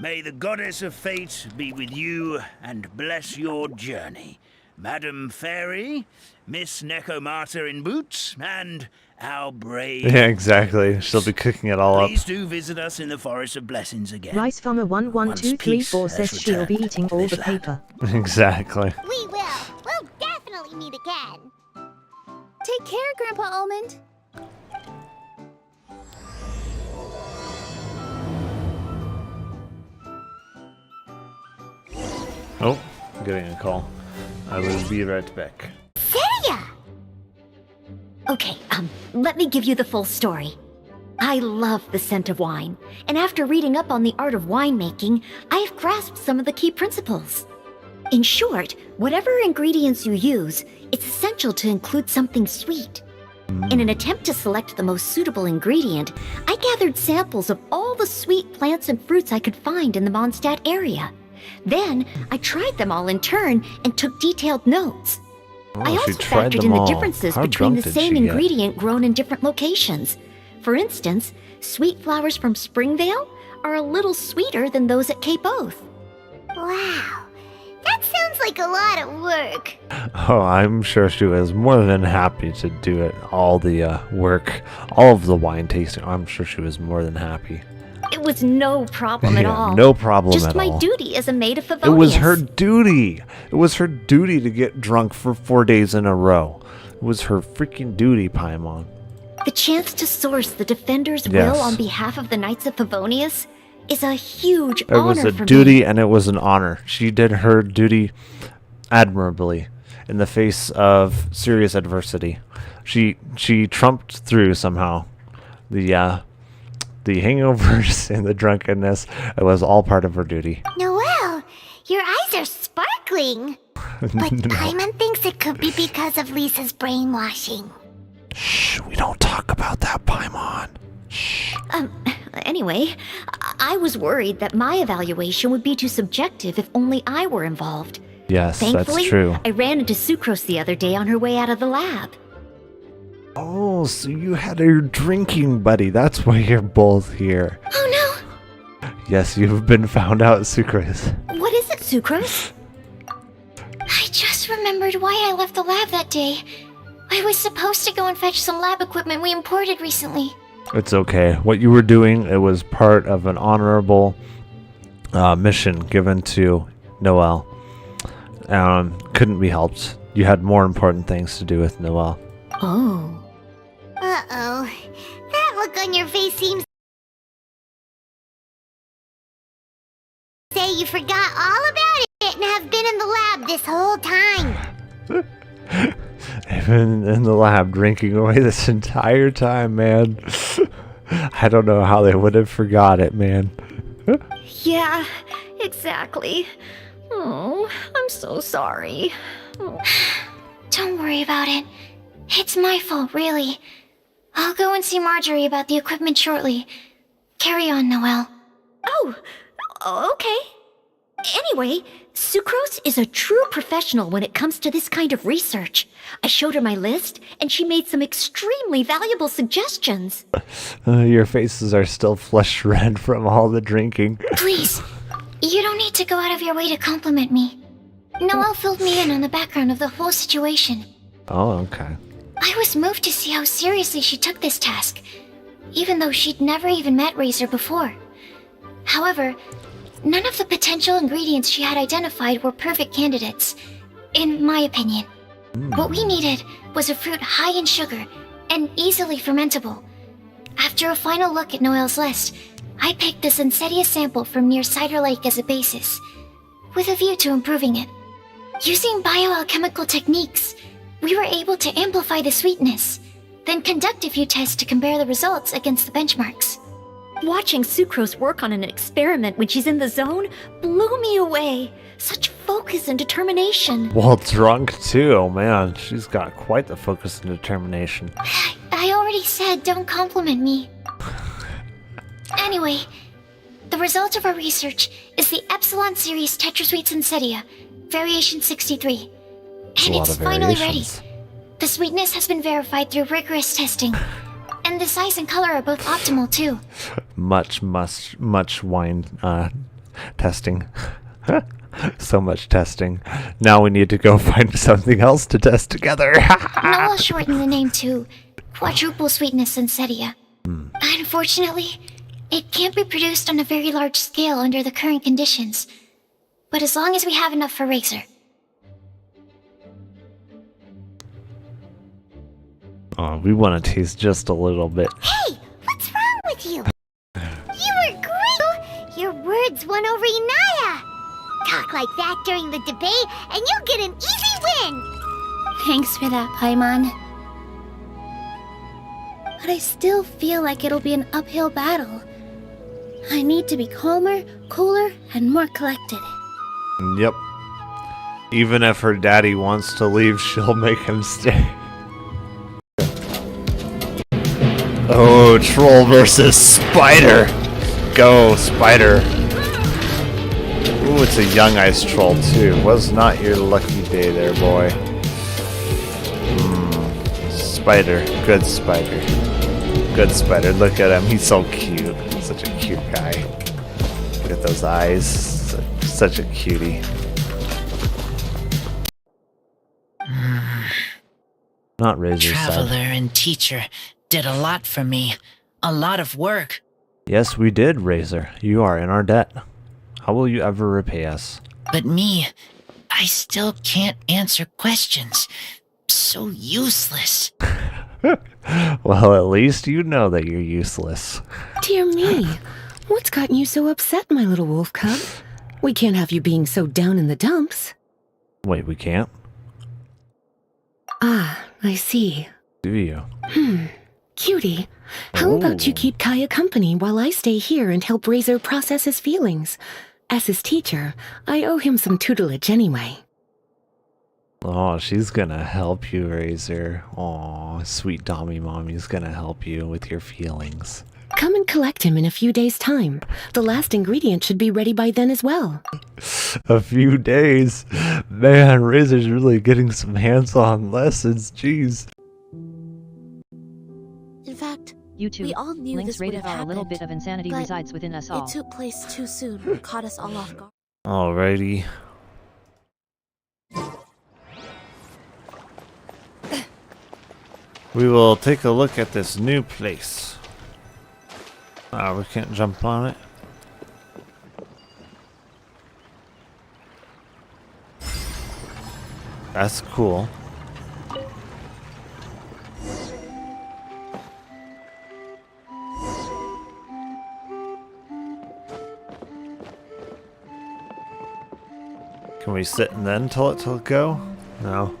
May the goddess of fate be with you and bless your journey. Madam Fairy, Miss Nekomata in boots, and our brave... Yeah, exactly. She'll be cooking it all up. Please do visit us in the Forest of Blessings again. Rice Farmer 11234 says she'll be eating all the paper. Exactly. We will. We'll definitely meet again. Take care, Grandpa Almond. Oh, I'm getting a call. I will be right back. Seria! Okay, let me give you the full story. I love the scent of wine, and after reading up on the art of winemaking, I have grasped some of the key principles. In short, whatever ingredients you use, it's essential to include something sweet. In an attempt to select the most suitable ingredient, I gathered samples of all the sweet plants and fruits I could find in the Mondstadt area. Then, I tried them all in turn and took detailed notes. I also factored in the differences between the same ingredient grown in different locations. For instance, sweet flowers from Springvale are a little sweeter than those at Cape Oath. Wow. That sounds like a lot of work. Oh, I'm sure she was more than happy to do it. All the work, all of the wine tasting. I'm sure she was more than happy. It was no problem at all. No problem Just at my all. duty as a maid of Favonius. It was her duty. It was her duty to get drunk for 4 days in a row. It was her freaking duty, Paimon. The chance to source the Defender's will on behalf of the Knights of Favonius is a huge honor for me. It was a duty and it was an honor. She did her duty admirably in the face of serious adversity. She trumped through somehow. The hangovers and the drunkenness, it was all part of her duty. Noelle, your eyes are sparkling. But Paimon thinks it could be because of Lisa's brainwashing. Shh, we don't talk about that, Paimon. Shh. Anyway, I was worried that my evaluation would be too subjective if only I were involved. Yes, Thankfully, that's true. I ran into Sucrose the other day on her way out of the lab. Oh, so you had your drinking buddy. That's why you're both here. Oh no! Yes, you've been found out, Sucrose. What is it, Sucrose? I just remembered why I left the lab that day. I was supposed to go and fetch some lab equipment we imported recently. It's okay. What you were doing, it was part of an honorable mission given to Noelle. Couldn't be helped. You had more important things to do with Noelle. Oh. Uh-oh. That look on your face seems... Say you forgot all about it and have been in the lab this whole time. I've been in the lab drinking away this entire time, man. I don't know how they would have forgot it, man. Yeah, exactly. Oh, I'm so sorry. Oh. Don't worry about it. It's my fault, really. I'll go and see Marjorie about the equipment shortly. Carry on, Noelle. Oh, okay. Anyway, Sucrose is a true professional when it comes to this kind of research. I showed her my list, and she made some extremely valuable suggestions. Your faces are still flushed red from all the drinking. Please, you don't need to go out of your way to compliment me. Noelle filled me in on the background of the whole situation. Oh, okay. I was moved to see how seriously she took this task, even though she'd never even met Razor before. However, none of the potential ingredients she had identified were perfect candidates, in my opinion. What we needed was a fruit high in sugar and easily fermentable. After a final look at Noelle's list, I picked the Sensetia sample from near Cider Lake as a basis, with a view to improving it. Using bioalchemical techniques, we were able to amplify the sweetness, then conduct a few tests to compare the results against the benchmarks. Watching Sucrose work on an experiment when she's in the zone blew me away. Such focus and determination. Well, drunk too, man. She's got quite the focus and determination. I already said don't compliment me. Anyway, the result of our research is the Epsilon Series Tetrasweet Sensetia, Variation 63. And it's finally ready. The sweetness has been verified through rigorous testing. And the size and color are both optimal, too. Much wine testing. So much testing. Now we need to go find something else to test together. Noelle shortened the name to Quadruple Sweetness Sensetia. Unfortunately, it can't be produced on a very large scale under the current conditions. But as long as we have enough for Razor. Oh, we want to taste just a little bit. Hey, what's wrong with you? You were great! Your words won over Inaya! Talk like that during the debate, and you'll get an easy win! Thanks for that, Paimon. But I still feel like it'll be an uphill battle. I need to be calmer, cooler, and more collected. Yep. Even if her daddy wants to leave, she'll make him stay. Oh, troll versus spider. Go, spider. Ooh, it's a young ice troll too. Was not your lucky day there, boy. Spider. Good spider. Good spider. Look at him. He's so cute. Such a cute guy. Look at those eyes. Such a cutie. Not Razor's Traveler side. and teacher did a lot for me. A lot of work. Yes, we did, Razor. You are in our debt. How will you ever repay us? But me, I still can't answer questions. So useless. Well, at least you know that you're useless. Dear me, what's gotten you so upset, my little wolf cub? We can't have you being so down in the dumps. Wait, we can't? Ah, I see. Do you? Cutie, how about you keep Kaya company while I stay here and help Razor process his feelings? As his teacher, I owe him some tutelage anyway. Oh, she's gonna help you, Razor. Aw, sweet Dommy Mommy's gonna help you with your feelings. Come and collect him in a few days' time. The last ingredient should be ready by then as well. A few days? Man, Razor's really getting some hands-on lessons, jeez. In fact, You too. we all knew Links this would rated have R. A little happened, bit of insanity but resides within us all. It took place too soon and caught us all off guard. Alrighty. We will take a look at this new place. We can't jump on it. That's cool. Can we sit and then tell it to go? No.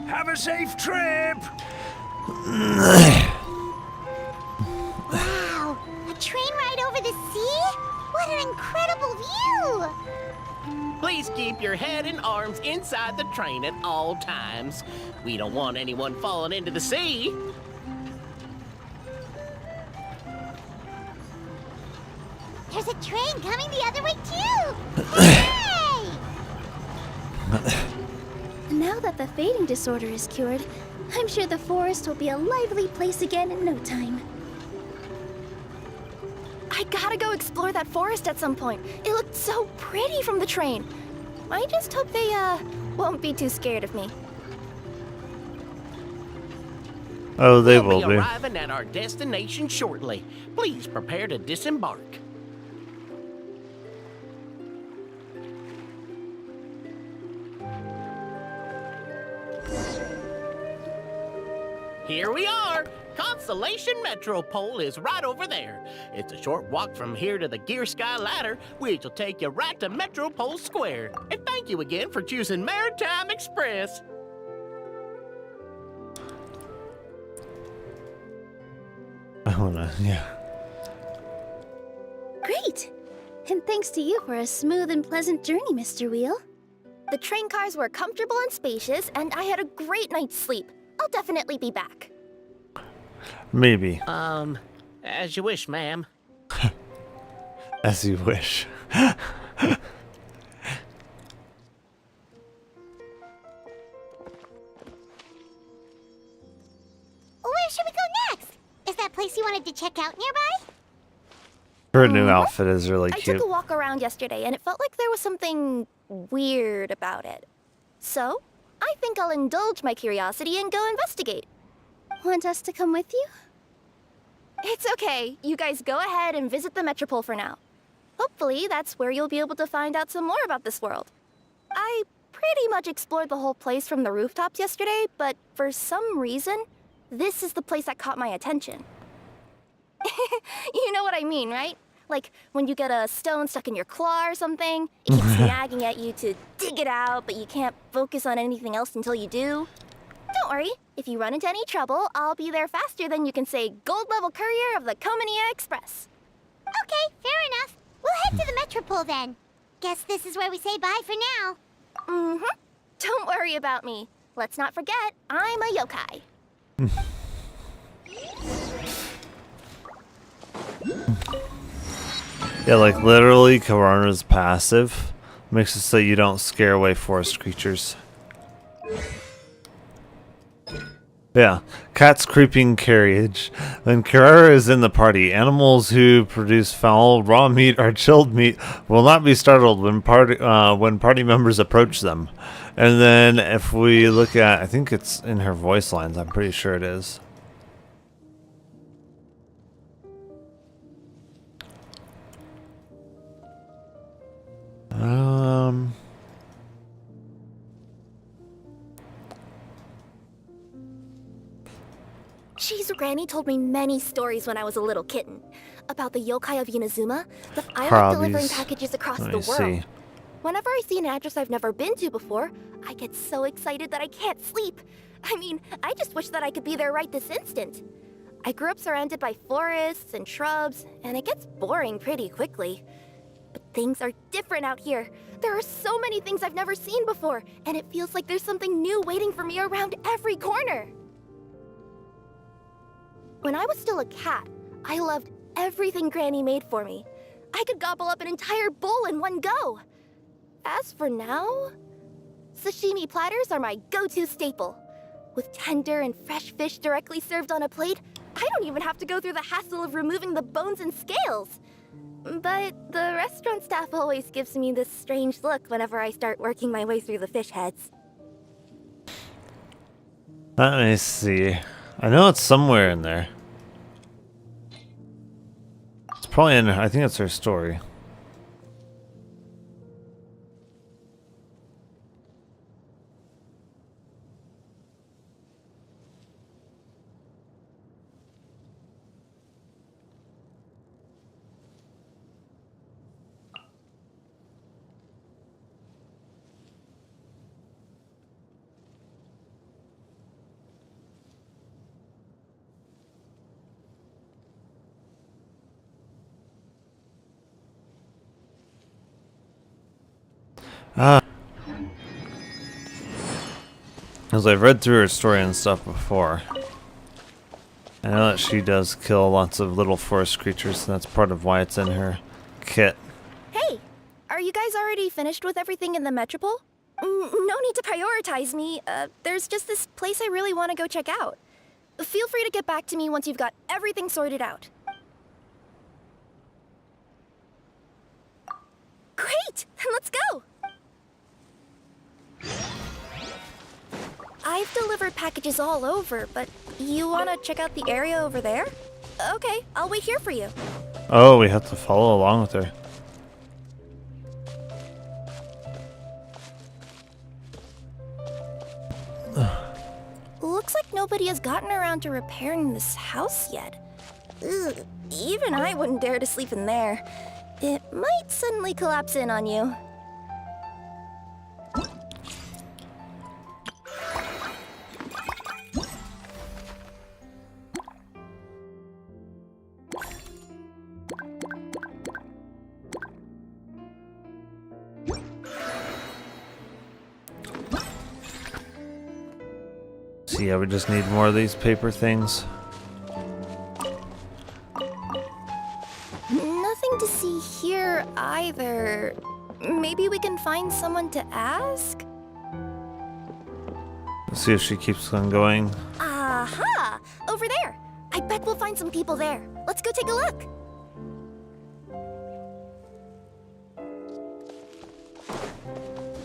Have a safe trip! Wow, a train ride over the sea? What an incredible view! Please keep your head and arms inside the train at all times. We don't want anyone falling into the sea. There's a train coming the other way too! Hooray! Now that the fading disorder is cured, I'm sure the forest will be a lively place again in no time. I gotta go explore that forest at some point. It looked so pretty from the train. I just hope they, won't be too scared of me. Oh, they We'll will be be. arriving at our destination shortly. Please prepare to disembark. Here we are! Constellation Metropole is right over there. It's a short walk from here to the Gear Sky Ladder, which will take you right to Metropole Square. And thank you again for choosing Maritime Express. Yeah. Great! And thanks to you for a smooth and pleasant journey, Mr. Wheel. The train cars were comfortable and spacious, and I had a great night's sleep. I'll definitely be back. Maybe. As you wish, ma'am. As you wish. Where should we go next? Is that place you wanted to check out nearby? Her new outfit is really I cute. took a walk around yesterday, and it felt like there was something weird about it. So, I think I'll indulge my curiosity and go investigate. Want us to come with you? It's okay. You guys go ahead and visit the Metropole for now. Hopefully, that's where you'll be able to find out some more about this world. I pretty much explored the whole place from the rooftops yesterday, but for some reason, this is the place that caught my attention. You know what I mean, right? Like when you get a stone stuck in your claw or something, it keeps nagging at you to dig it out, but you can't focus on anything else until you do. Don't worry, if you run into any trouble, I'll be there faster than you can say gold level courier of the Comania Express. Okay, fair enough. We'll head to the Metropole then. Guess this is where we say bye for now. Mm-hmm. Don't worry about me. Let's not forget, I'm a yokai. Yeah, like literally, Karana's passive makes it so you don't scare away forest creatures. Yeah, cat's creeping carriage. When Kirara is in the party, animals who produce foul, raw meat, or chilled meat will not be startled when party members approach them. And then if we look at, I think it's in her voice lines, I'm pretty sure it is. Jeez, Granny told me many stories when I was a little kitten. About the yokai of Inazuma, the island Probably. delivering packages across Let the me world. see. Whenever I see an address I've never been to before, I get so excited that I can't sleep. I mean, I just wish that I could be there right this instant. I grew up surrounded by forests and shrubs, and it gets boring pretty quickly. But things are different out here. There are so many things I've never seen before, and it feels like there's something new waiting for me around every corner. When I was still a cat, I loved everything Granny made for me. I could gobble up an entire bowl in one go. As for now, sashimi platters are my go-to staple. With tender and fresh fish directly served on a plate, I don't even have to go through the hassle of removing the bones and scales. But the restaurant staff always gives me this strange look whenever I start working my way through the fish heads. Let me see. I know it's somewhere in there. It's probably in, I think it's her story. As I've read through her story and stuff before, I know that she does kill lots of little forest creatures, and that's part of why it's in her kit. Hey, are you guys already finished with everything in the Metropole? No need to prioritize me. There's just this place I really want to go check out. Feel free to get back to me once you've got everything sorted out. Great! Then let's go! I've delivered packages all over, but you want to check out the area over there? Okay, I'll wait here for you. Oh, we have to follow along with her. Looks like nobody has gotten around to repairing this house yet. Ugh, even I wouldn't dare to sleep in there. It might suddenly collapse in on you. So yeah, we just need more of these paper things. Nothing to see here either. Maybe we can find someone to ask? Let's see if she keeps on going. Aha! Over there! I bet we'll find some people there. Let's go take a look.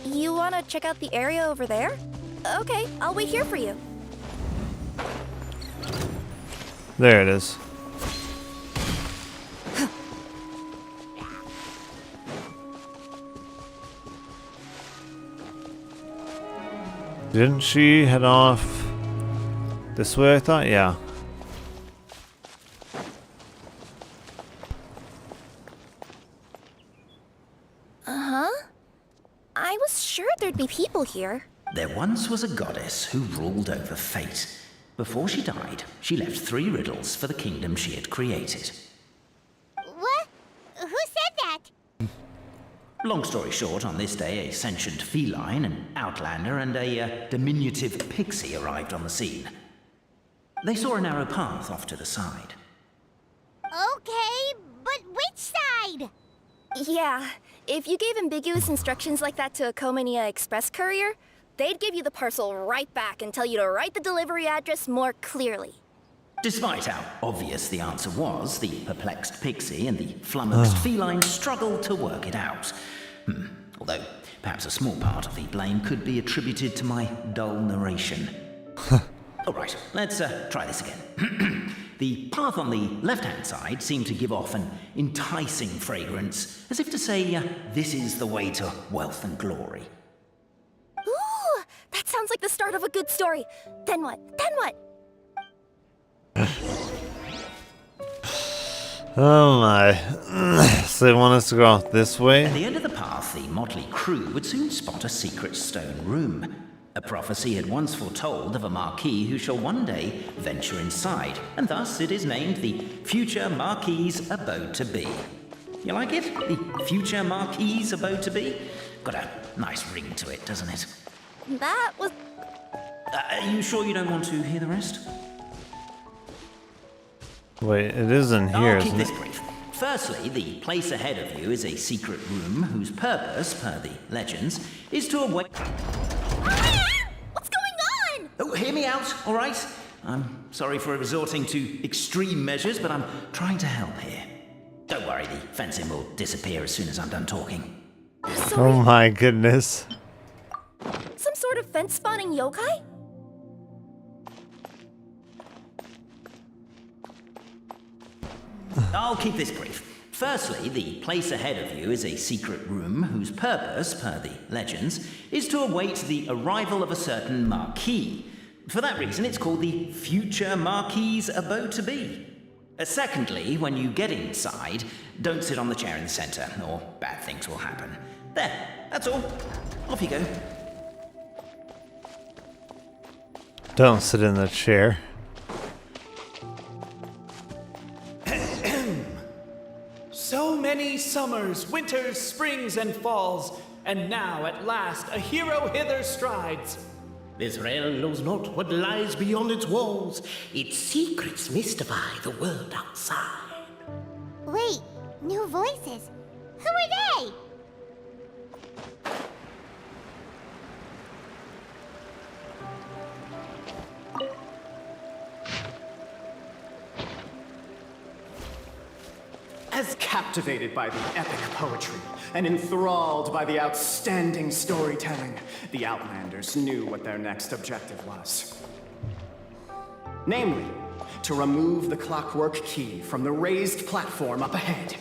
You want to check out the area over there? Okay, I'll wait here for you. There it is. Didn't she head off this way, I thought? Yeah. Uh-huh. I was sure there'd be people here. There once was a goddess who ruled over fate. Before she died, she left 3 riddles for the kingdom she had created. What? Who said that? Long story short, on this day, a sentient feline, an outlander, and a diminutive pixie arrived on the scene. They saw a narrow path off to the side. Okay, but which side? Yeah, if you gave ambiguous instructions like that to a Comania Express courier, they'd give you the parcel right back and tell you to write the delivery address more clearly. Despite how obvious the answer was, the perplexed pixie and the flummoxed feline struggled to work it out. Although, perhaps a small part of the blame could be attributed to my dull narration. Alright, let's try this again. The path on the left-hand side seemed to give off an enticing fragrance, as if to say, this is the way to wealth and glory. Ooh, that sounds like the start of a good story. Then what? Then what? Oh my. So they want us to go this way? At the end of the path, the motley crew would soon spot a secret stone room. A prophecy had once foretold of a Marquis who shall one day venture inside, and thus it is named the Future Marquis's Abode to Be. You like it? The Future Marquis's Abode to Be? Got a nice ring to it, doesn't it? That was... Are you sure you don't want to hear the rest? Wait, it is in here, I'll keep isn't this it? brief. Firstly, the place ahead of you is a secret room whose purpose, per the legends, is to await... What's going on? Oh, hear me out, all right? I'm sorry for resorting to extreme measures, but I'm trying to help here. Don't worry, the fencing will disappear as soon as I'm done talking. Oh my goodness. Some sort of fence-spawning yokai? I'll keep this brief. Firstly, the place ahead of you is a secret room whose purpose, per the legends, is to await the arrival of a certain Marquis. For that reason, it's called the Future Marquis's Abode to Be. Secondly, when you get inside, don't sit on the chair in the center, or bad things will happen. There, that's all. Off you go. Don't sit in the chair. So many summers, winters, springs, and falls, and now at last a hero hither strides. This realm knows not what lies beyond its walls. Its secrets mystify the world outside. Wait, new voices. Who are they? As captivated by the epic poetry and enthralled by the outstanding storytelling, the Outlanders knew what their next objective was. Namely, to remove the clockwork key from the raised platform up ahead.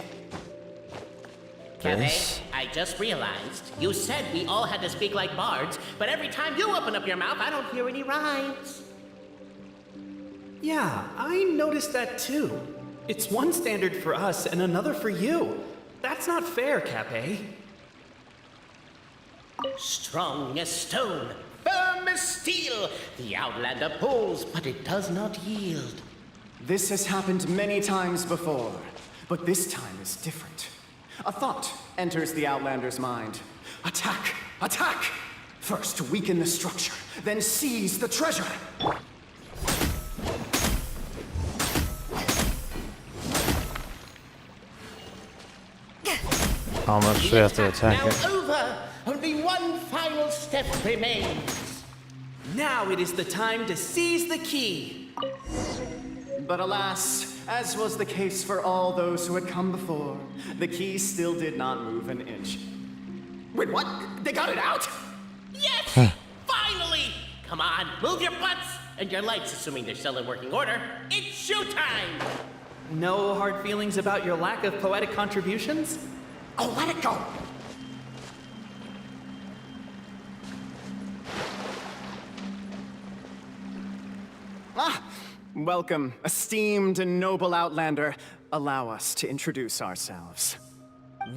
Cafe, I just realized you said we all had to speak like bards, but every time you open up your mouth, I don't hear any rhymes. Yeah, I noticed that too. It's one standard for us and another for you. That's not fair, Cafe. Strong as stone, firm as steel, the Outlander pulls, but it does not yield. This has happened many times before, but this time is different. A thought enters the Outlander's mind. Attack! Attack! First weaken the structure, then seize the treasure! How much do we have to attack Now it? over! Only one final step remains. Now it is the time to seize the key. But alas, as was the case for all those who had come before, the key still did not move an inch. Wait, what? They got it out? Yes! Finally! Come on, move your butts and your legs, assuming they're still in working order. It's showtime! No hard feelings about your lack of poetic contributions? Oh, let it go! Ah! Welcome, esteemed and noble Outlander. Allow us to introduce ourselves.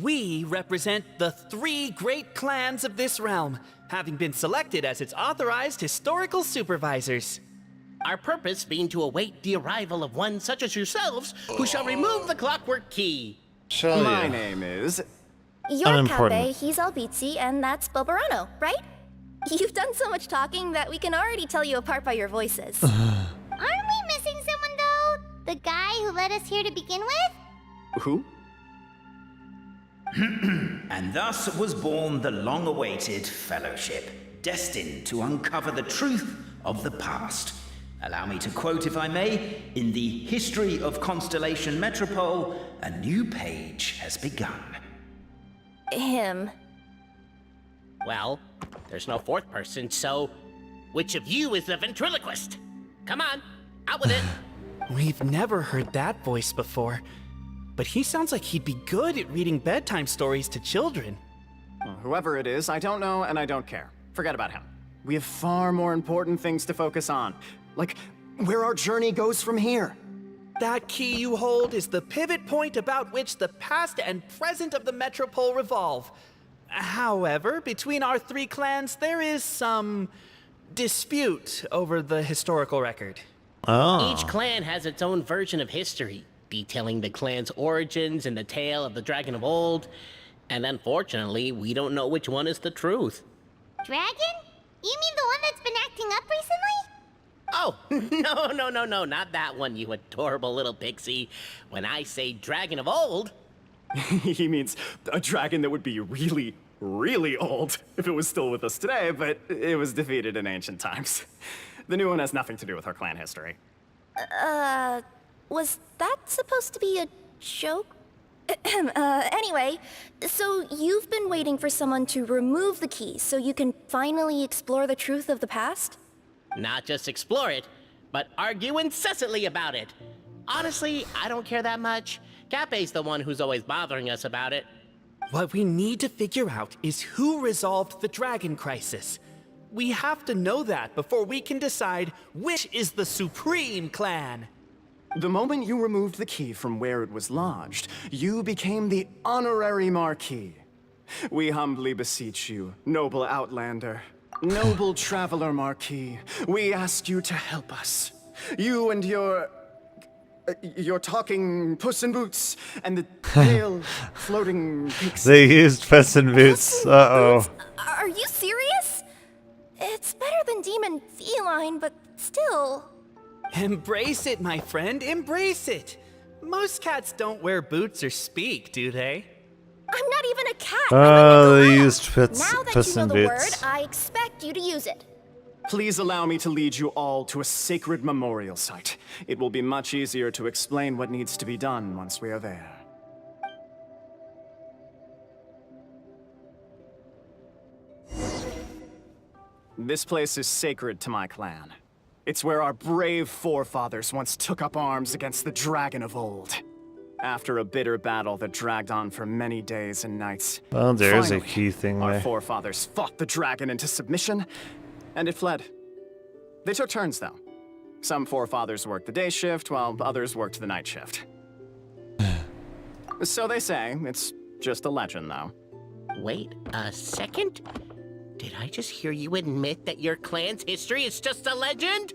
We represent the 3 great clans of this realm, having been selected as its authorized historical supervisors. Our purpose being to await the arrival of one such as yourselves, who shall remove the clockwork key. My name is... You're Unimportant. Kabe, he's Albizzi, and that's Bobarano, right? You've done so much talking that we can already tell you apart by your voices. Aren't we missing someone, though? The guy who led us here to begin with? Who? And thus was born the long-awaited fellowship, destined to uncover the truth of the past. Allow me to quote, if I may, in the history of Constellation Metropole, a new page has begun. Him. Well, there's no fourth person, so which of you is the ventriloquist? Come on, out with it. We've never heard that voice before, but he sounds like he'd be good at reading bedtime stories to children. Well, whoever it is, I don't know and I don't care. Forget about him. We have far more important things to focus on. Like, where our journey goes from here. That key you hold is the pivot point about which the past and present of the Metropole revolve. However, between our three clans, there is some dispute over the historical record. Oh. Each clan has its own version of history, detailing the clan's origins and the tale of the Dragon of Old. And unfortunately, we don't know which one is the truth. Dragon? You mean the one that's been acting up recently? Oh, no, not that one, you adorable little pixie. When I say Dragon of Old... He means a dragon that would be really, really old if it was still with us today, but it was defeated in ancient times. The new one has nothing to do with our clan history. Was that supposed to be a joke? Anyway, so you've been waiting for someone to remove the key so you can finally explore the truth of the past? Not just explore it, but argue incessantly about it. Honestly, I don't care that much. Cape's the one who's always bothering us about it. What we need to figure out is who resolved the dragon crisis. We have to know that before we can decide which is the supreme clan. The moment you removed the key from where it was lodged, you became the honorary Marquis. We humbly beseech you, noble Outlander, noble Traveler Marquis, we ask you to help us. You and your talking Puss in Boots and the pale floating pixie. They used Puss in Boots. Uh-oh. Are you serious? It's better than demon feline, but still. Embrace it, my friend, embrace it. Most cats don't wear boots or speak, do they? I'm not even a cat. Oh, they used Now that Puss you know in the word, Boots. I expect you to use it. Please allow me to lead you all to a sacred memorial site. It will be much easier to explain what needs to be done once we are there. This place is sacred to my clan. It's where our brave forefathers once took up arms against the Dragon of Old. After a bitter battle that dragged on for many days and nights, Well, there's a finally, key thing our there. forefathers fought the dragon into submission, and it fled. They took turns, though. Some forefathers worked the day shift, while others worked the night shift. So they say. It's just a legend, though. Wait a second? Did I just hear you admit that your clan's history is just a legend?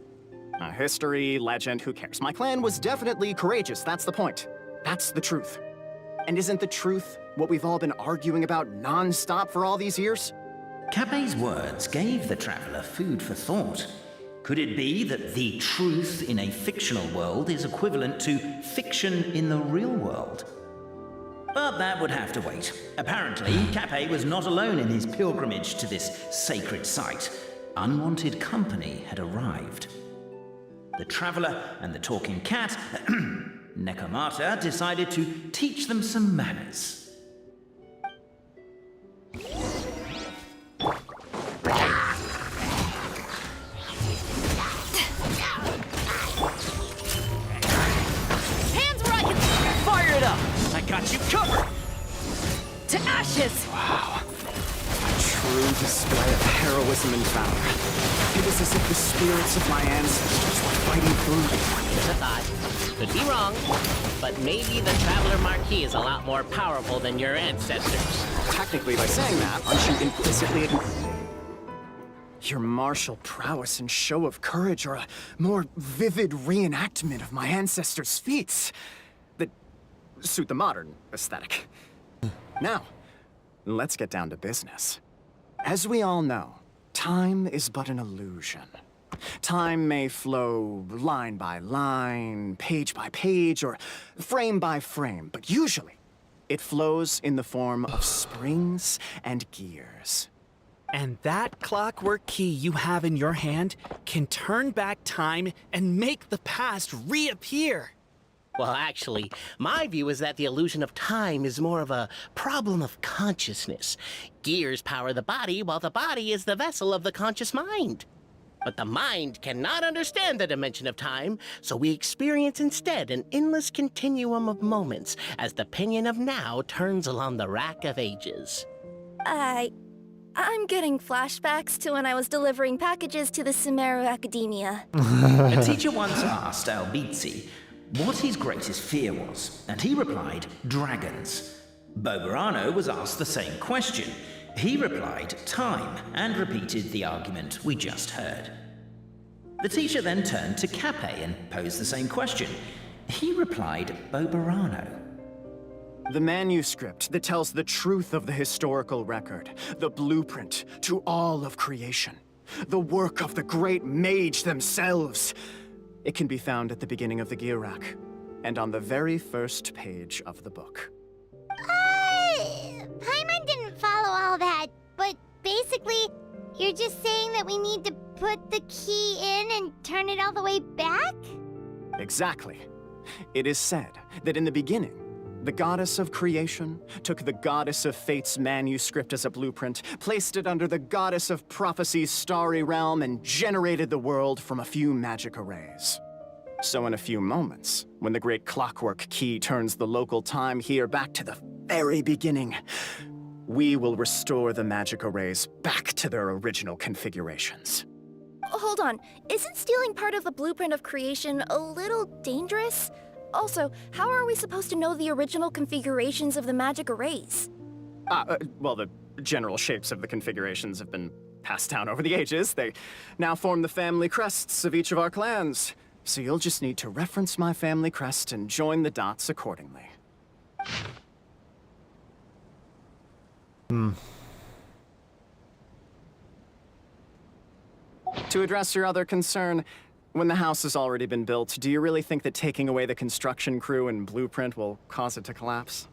History, legend, who cares? My clan was definitely courageous, that's the point. That's the truth. And isn't the truth what we've all been arguing about non-stop for all these years? Cape's words gave the traveler food for thought. Could it be that the truth in a fictional world is equivalent to fiction in the real world? But that would have to wait. Apparently, Cape was not alone in his pilgrimage to this sacred site. Unwanted company had arrived. The traveler and the talking cat, Nekomata, decided to teach them some manners. Hands where I can fire it up! I got you covered! To ashes! Wow. A true display of heroism and valor. It was as if the spirits of my ancestors were fighting through me. Just a thought. Could be wrong, but maybe the Traveler Marquis is a lot more powerful than your ancestors. Technically, by saying that, aren't you implicitly... Your martial prowess and show of courage are a more vivid reenactment of my ancestors' feats that suit the modern aesthetic. Now, let's get down to business. As we all know, time is but an illusion. Time may flow line by line, page by page, or frame by frame, but usually it flows in the form of springs and gears. And that clockwork key you have in your hand can turn back time and make the past reappear. Well, actually, my view is that the illusion of time is more of a problem of consciousness. Gears power the body, while the body is the vessel of the conscious mind. But the mind cannot understand the dimension of time, so we experience instead an endless continuum of moments as the pinion of now turns along the rack of ages. I'm getting flashbacks to when I was delivering packages to the Sumeru Academia. A teacher once asked Albizzi what his greatest fear was, and he replied, dragons. Boberano was asked the same question. He replied, time, and repeated the argument we just heard. The teacher then turned to Cape and posed the same question. He replied, Boberano. The manuscript that tells the truth of the historical record, the blueprint to all of creation, the work of the great mage themselves. It can be found at the beginning of the Girac, and on the very first page of the book. Paimon didn't follow all that, but basically, you're just saying that we need to put the key in and turn it all the way back? Exactly. It is said that in the beginning, the goddess of creation took the goddess of fate's manuscript as a blueprint, placed it under the goddess of prophecy's starry realm, and generated the world from a few magic arrays. So in a few moments, when the great clockwork key turns the local time here back to the very beginning, we will restore the magic arrays back to their original configurations. Hold on, isn't stealing part of the blueprint of creation a little dangerous? Also, how are we supposed to know the original configurations of the magic arrays? Well, the general shapes of the configurations have been passed down over the ages. They now form the family crests of each of our clans. So you'll just need to reference my family crest and join the dots accordingly. To address your other concern, when the house has already been built, do you really think that taking away the construction crew and blueprint will cause it to collapse?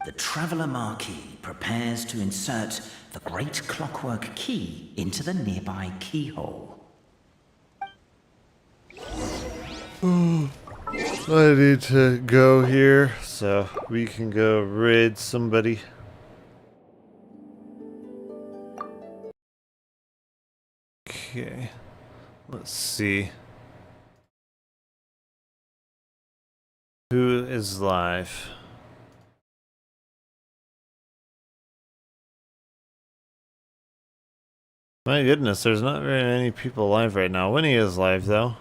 The Traveler Marquis prepares to insert the great clockwork key into the nearby keyhole. I need to go here so we can go raid somebody. Okay, let's see. Who is live? My goodness, there's not very many people live right now. Winnie is live though.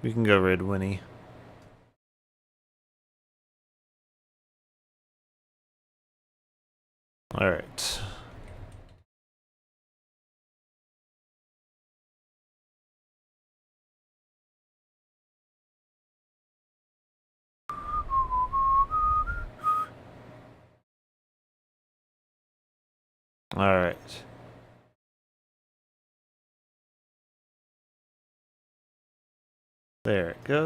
We can go raid Winnie. Alright. Alright. There it goes.